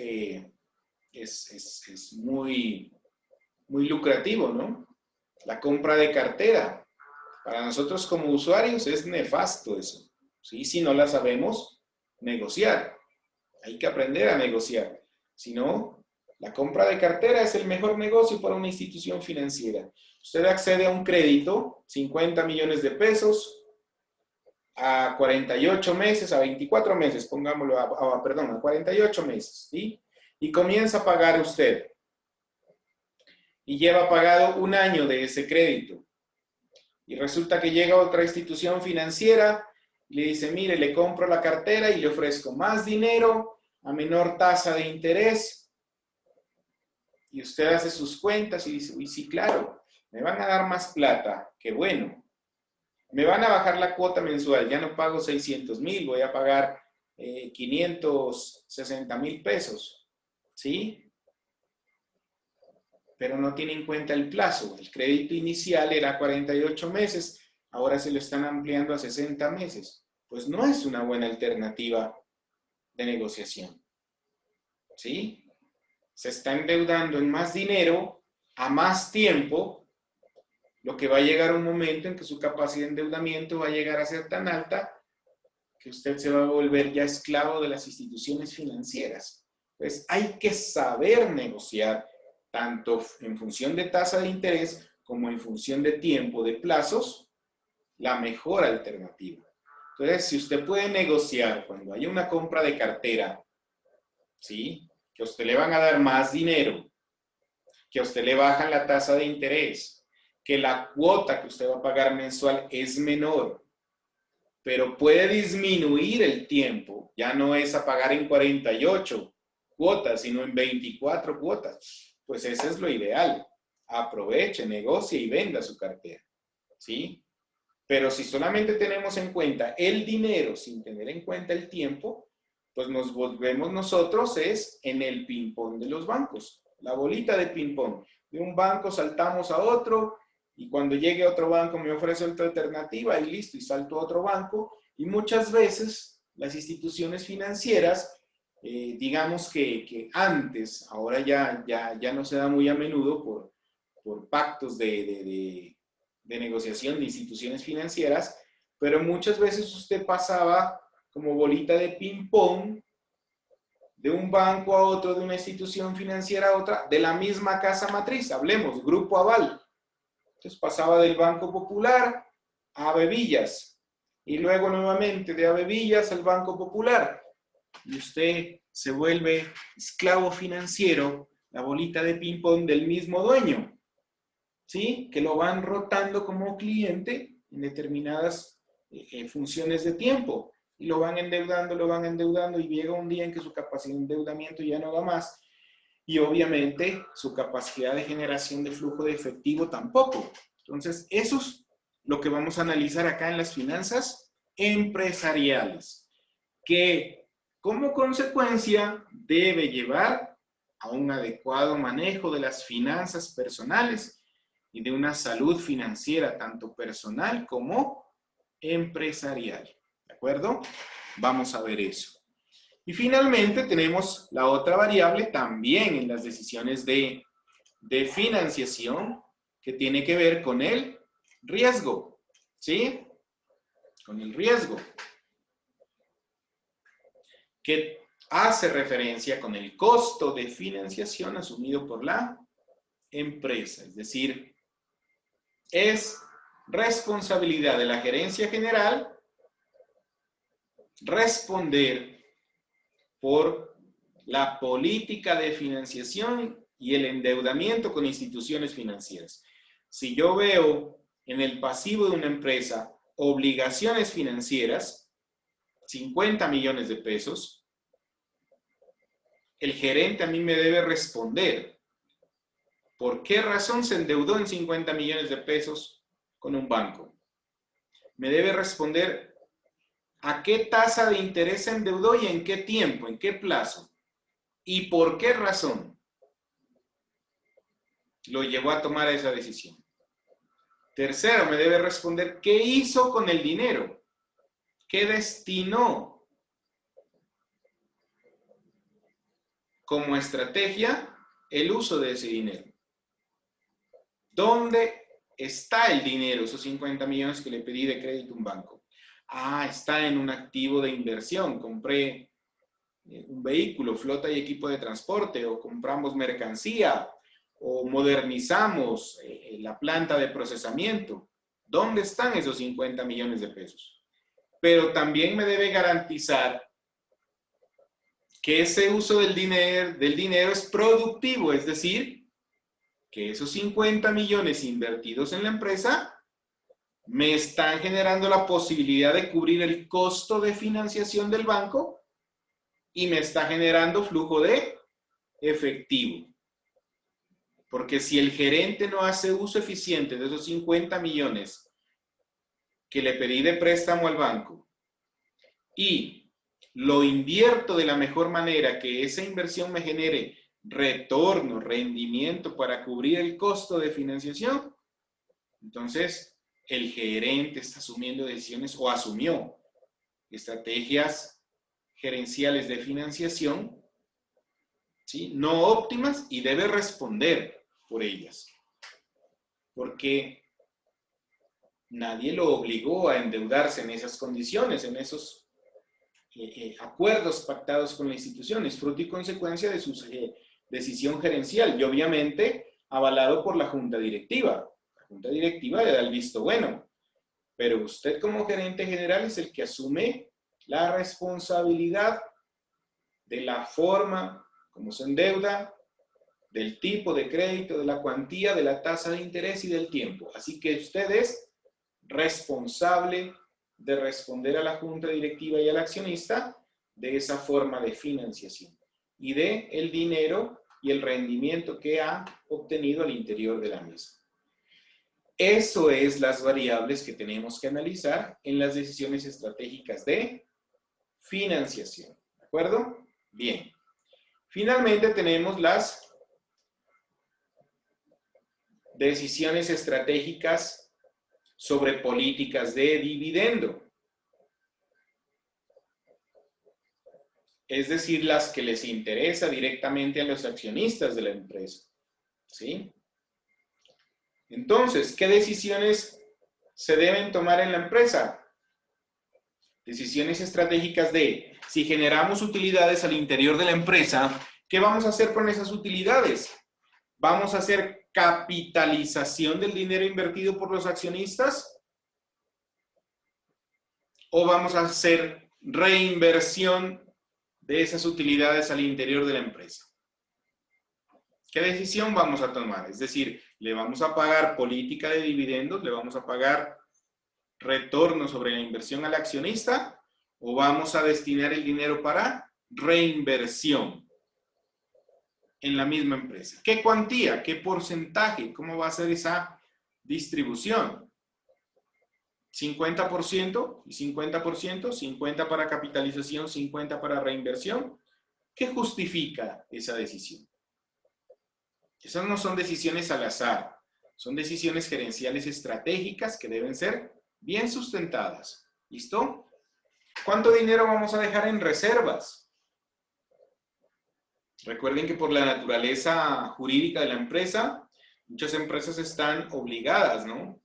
es muy lucrativo, ¿no? La compra de cartera. Para nosotros como usuarios es nefasto eso, ¿sí? Si no la sabemos negociar. Hay que aprender a negociar. Si no, la compra de cartera es el mejor negocio para una institución financiera. Usted accede a un crédito, 50 millones de pesos, a 48 meses, a 24 meses, pongámoslo, perdón, a 48 meses, ¿sí? Y comienza a pagar usted. Y lleva pagado un año de ese crédito. Y resulta que llega otra institución financiera y le dice, mire, le compro la cartera y le ofrezco más dinero a menor tasa de interés. Y usted hace sus cuentas y dice, uy, sí, claro, me van a dar más plata, qué bueno. Me van a bajar la cuota mensual, ya no pago 600,000, voy a pagar 560,000 pesos, ¿sí? Pero no tiene en cuenta el plazo. El crédito inicial era 48 meses, ahora se lo están ampliando a 60 meses. Pues no es una buena alternativa de negociación, ¿sí? Se está endeudando en más dinero, a más tiempo, lo que va a llegar un momento en que su capacidad de endeudamiento va a llegar a ser tan alta que usted se va a volver ya esclavo de las instituciones financieras. Entonces, hay que saber negociar tanto en función de tasa de interés como en función de tiempo, de plazos, la mejor alternativa. Entonces, si usted puede negociar cuando haya una compra de cartera, ¿sí? Que a usted le van a dar más dinero, que a usted le bajan la tasa de interés, que la cuota que usted va a pagar mensual es menor, pero puede disminuir el tiempo, ya no es a pagar en 48 cuotas, sino en 24 cuotas, pues eso es lo ideal. Aproveche, negocie y venda su cartera, ¿sí? Pero si solamente tenemos en cuenta el dinero sin tener en cuenta el tiempo, pues nos volvemos nosotros en el ping-pong de los bancos, la bolita de ping-pong. De un banco saltamos a otro, y cuando llegue a otro banco me ofrece otra alternativa y listo, y salto a otro banco. Y muchas veces las instituciones financieras, digamos que antes, ahora ya no se da muy a menudo por pactos de negociación de instituciones financieras, pero muchas veces usted pasaba como bolita de ping-pong de un banco a otro, de una institución financiera a otra, de la misma casa matriz, hablemos, Grupo Aval. Entonces pasaba del Banco Popular a Bevillas y luego nuevamente de Bevillas al Banco Popular. Y usted se vuelve esclavo financiero, la bolita de ping-pong del mismo dueño, ¿sí? Que lo van rotando como cliente en determinadas funciones de tiempo. Y lo van endeudando y llega un día en que su capacidad de endeudamiento ya no da más. Y obviamente su capacidad de generación de flujo de efectivo tampoco. Entonces, eso es lo que vamos a analizar acá en las finanzas empresariales, que como consecuencia debe llevar a un adecuado manejo de las finanzas personales y de una salud financiera, tanto personal como empresarial. ¿De acuerdo? Vamos a ver eso. Y finalmente tenemos la otra variable también en las decisiones de financiación que tiene que ver con el riesgo, ¿sí? Con el riesgo, que hace referencia con el costo de financiación asumido por la empresa. Es decir, es responsabilidad de la gerencia general responder por la política de financiación y el endeudamiento con instituciones financieras. Si yo veo en el pasivo de una empresa obligaciones financieras, 50 millones de pesos, el gerente a mí me debe responder. ¿Por qué razón se endeudó en 50 millones de pesos con un banco? Me debe responder ¿A qué tasa de interés se endeudó y en qué tiempo, en qué plazo? ¿Y por qué razón lo llevó a tomar esa decisión? Tercero, me debe responder qué hizo con el dinero, qué destinó como estrategia el uso de ese dinero. ¿Dónde está el dinero, esos 50 millones que le pedí de crédito a un banco? Ah, está en un activo de inversión. Compré un vehículo, flota y equipo de transporte, o compramos mercancía, o modernizamos la planta de procesamiento. ¿Dónde están esos 50 millones de pesos? Pero también me debe garantizar que ese uso del dinero es productivo, es decir, que esos 50 millones invertidos en la empresa me están generando la posibilidad de cubrir el costo de financiación del banco y me está generando flujo de efectivo. Porque si el gerente no hace uso eficiente de esos 50 millones que le pedí de préstamo al banco y lo invierto de la mejor manera, que esa inversión me genere retorno, rendimiento para cubrir el costo de financiación, entonces el gerente está asumiendo decisiones o asumió estrategias gerenciales de financiación, ¿sí?, no óptimas, y debe responder por ellas. Porque nadie lo obligó a endeudarse en esas condiciones, en esos acuerdos pactados con la institución. Es fruto y consecuencia de su decisión gerencial y obviamente avalado por la junta directiva. La junta directiva le da el visto bueno, pero usted como gerente general es el que asume la responsabilidad de la forma como se endeuda, del tipo de crédito, de la cuantía, de la tasa de interés y del tiempo. Así que usted es responsable de responder a la junta directiva y al accionista de esa forma de financiación y de el dinero y el rendimiento que ha obtenido al interior de la misma. Eso es las variables que tenemos que analizar en las decisiones estratégicas de financiación. ¿De acuerdo? Bien. Finalmente tenemos las decisiones estratégicas sobre políticas de dividendo. Es decir, las que les interesa directamente a los accionistas de la empresa. ¿Sí? Entonces, ¿qué decisiones se deben tomar en la empresa? Decisiones estratégicas de, si generamos utilidades al interior de la empresa, ¿qué vamos a hacer con esas utilidades? ¿Vamos a hacer capitalización del dinero invertido por los accionistas? ¿O vamos a hacer reinversión de esas utilidades al interior de la empresa? ¿Qué decisión vamos a tomar? Es decir, ¿le vamos a pagar política de dividendos? ¿Le vamos a pagar retorno sobre la inversión al accionista? ¿O vamos a destinar el dinero para reinversión en la misma empresa? ¿Qué cuantía? ¿Qué porcentaje? ¿Cómo va a ser esa distribución? ¿50% y 50%? ¿50 para capitalización, 50 para reinversión? ¿Qué justifica esa decisión? Esas no son decisiones al azar, son decisiones gerenciales estratégicas que deben ser bien sustentadas. ¿Listo? ¿Cuánto dinero vamos a dejar en reservas? Recuerden que por la naturaleza jurídica de la empresa, muchas empresas están obligadas, ¿no?,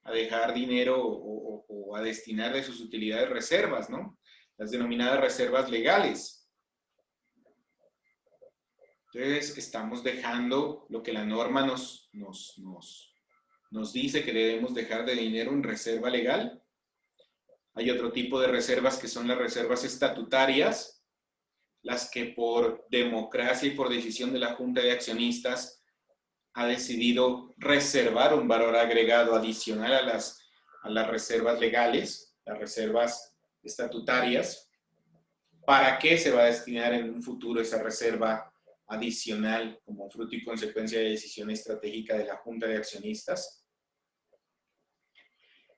a dejar dinero o a destinar de sus utilidades reservas, ¿no?, las denominadas reservas legales. Entonces, estamos dejando lo que la norma nos dice que debemos dejar de dinero en reserva legal. Hay otro tipo de reservas que son las reservas estatutarias, las que por democracia y por decisión de la Junta de Accionistas ha decidido reservar un valor agregado adicional a las reservas legales, las reservas estatutarias. ¿Para qué se va a destinar en un futuro esa reserva adicional como fruto y consecuencia de decisión estratégica de la Junta de Accionistas?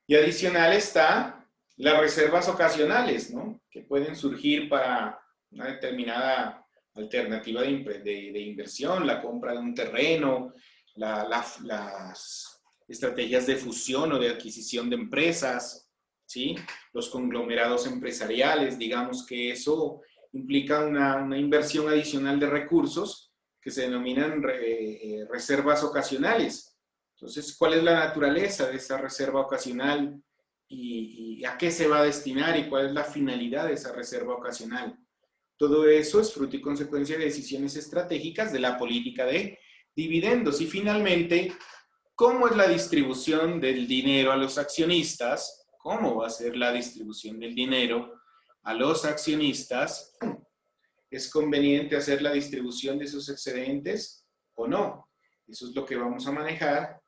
Y adicional está Las reservas ocasionales, ¿no? Que pueden surgir para una determinada alternativa de inversión, la compra de un terreno, las estrategias de fusión o de adquisición de empresas, ¿sí? Los conglomerados empresariales, digamos que eso implica una inversión adicional de recursos que se denominan reservas ocasionales. Entonces, ¿cuál es la naturaleza de esa reserva ocasional y a qué se va a destinar y cuál es la finalidad de esa reserva ocasional? Todo eso es fruto y consecuencia de decisiones estratégicas de la política de dividendos. Y finalmente, ¿cómo es la distribución del dinero a los accionistas? ¿Cómo va a ser la distribución del dinero a los accionistas? ¿Es conveniente hacer la distribución de esos excedentes o no? Eso es lo que vamos a manejar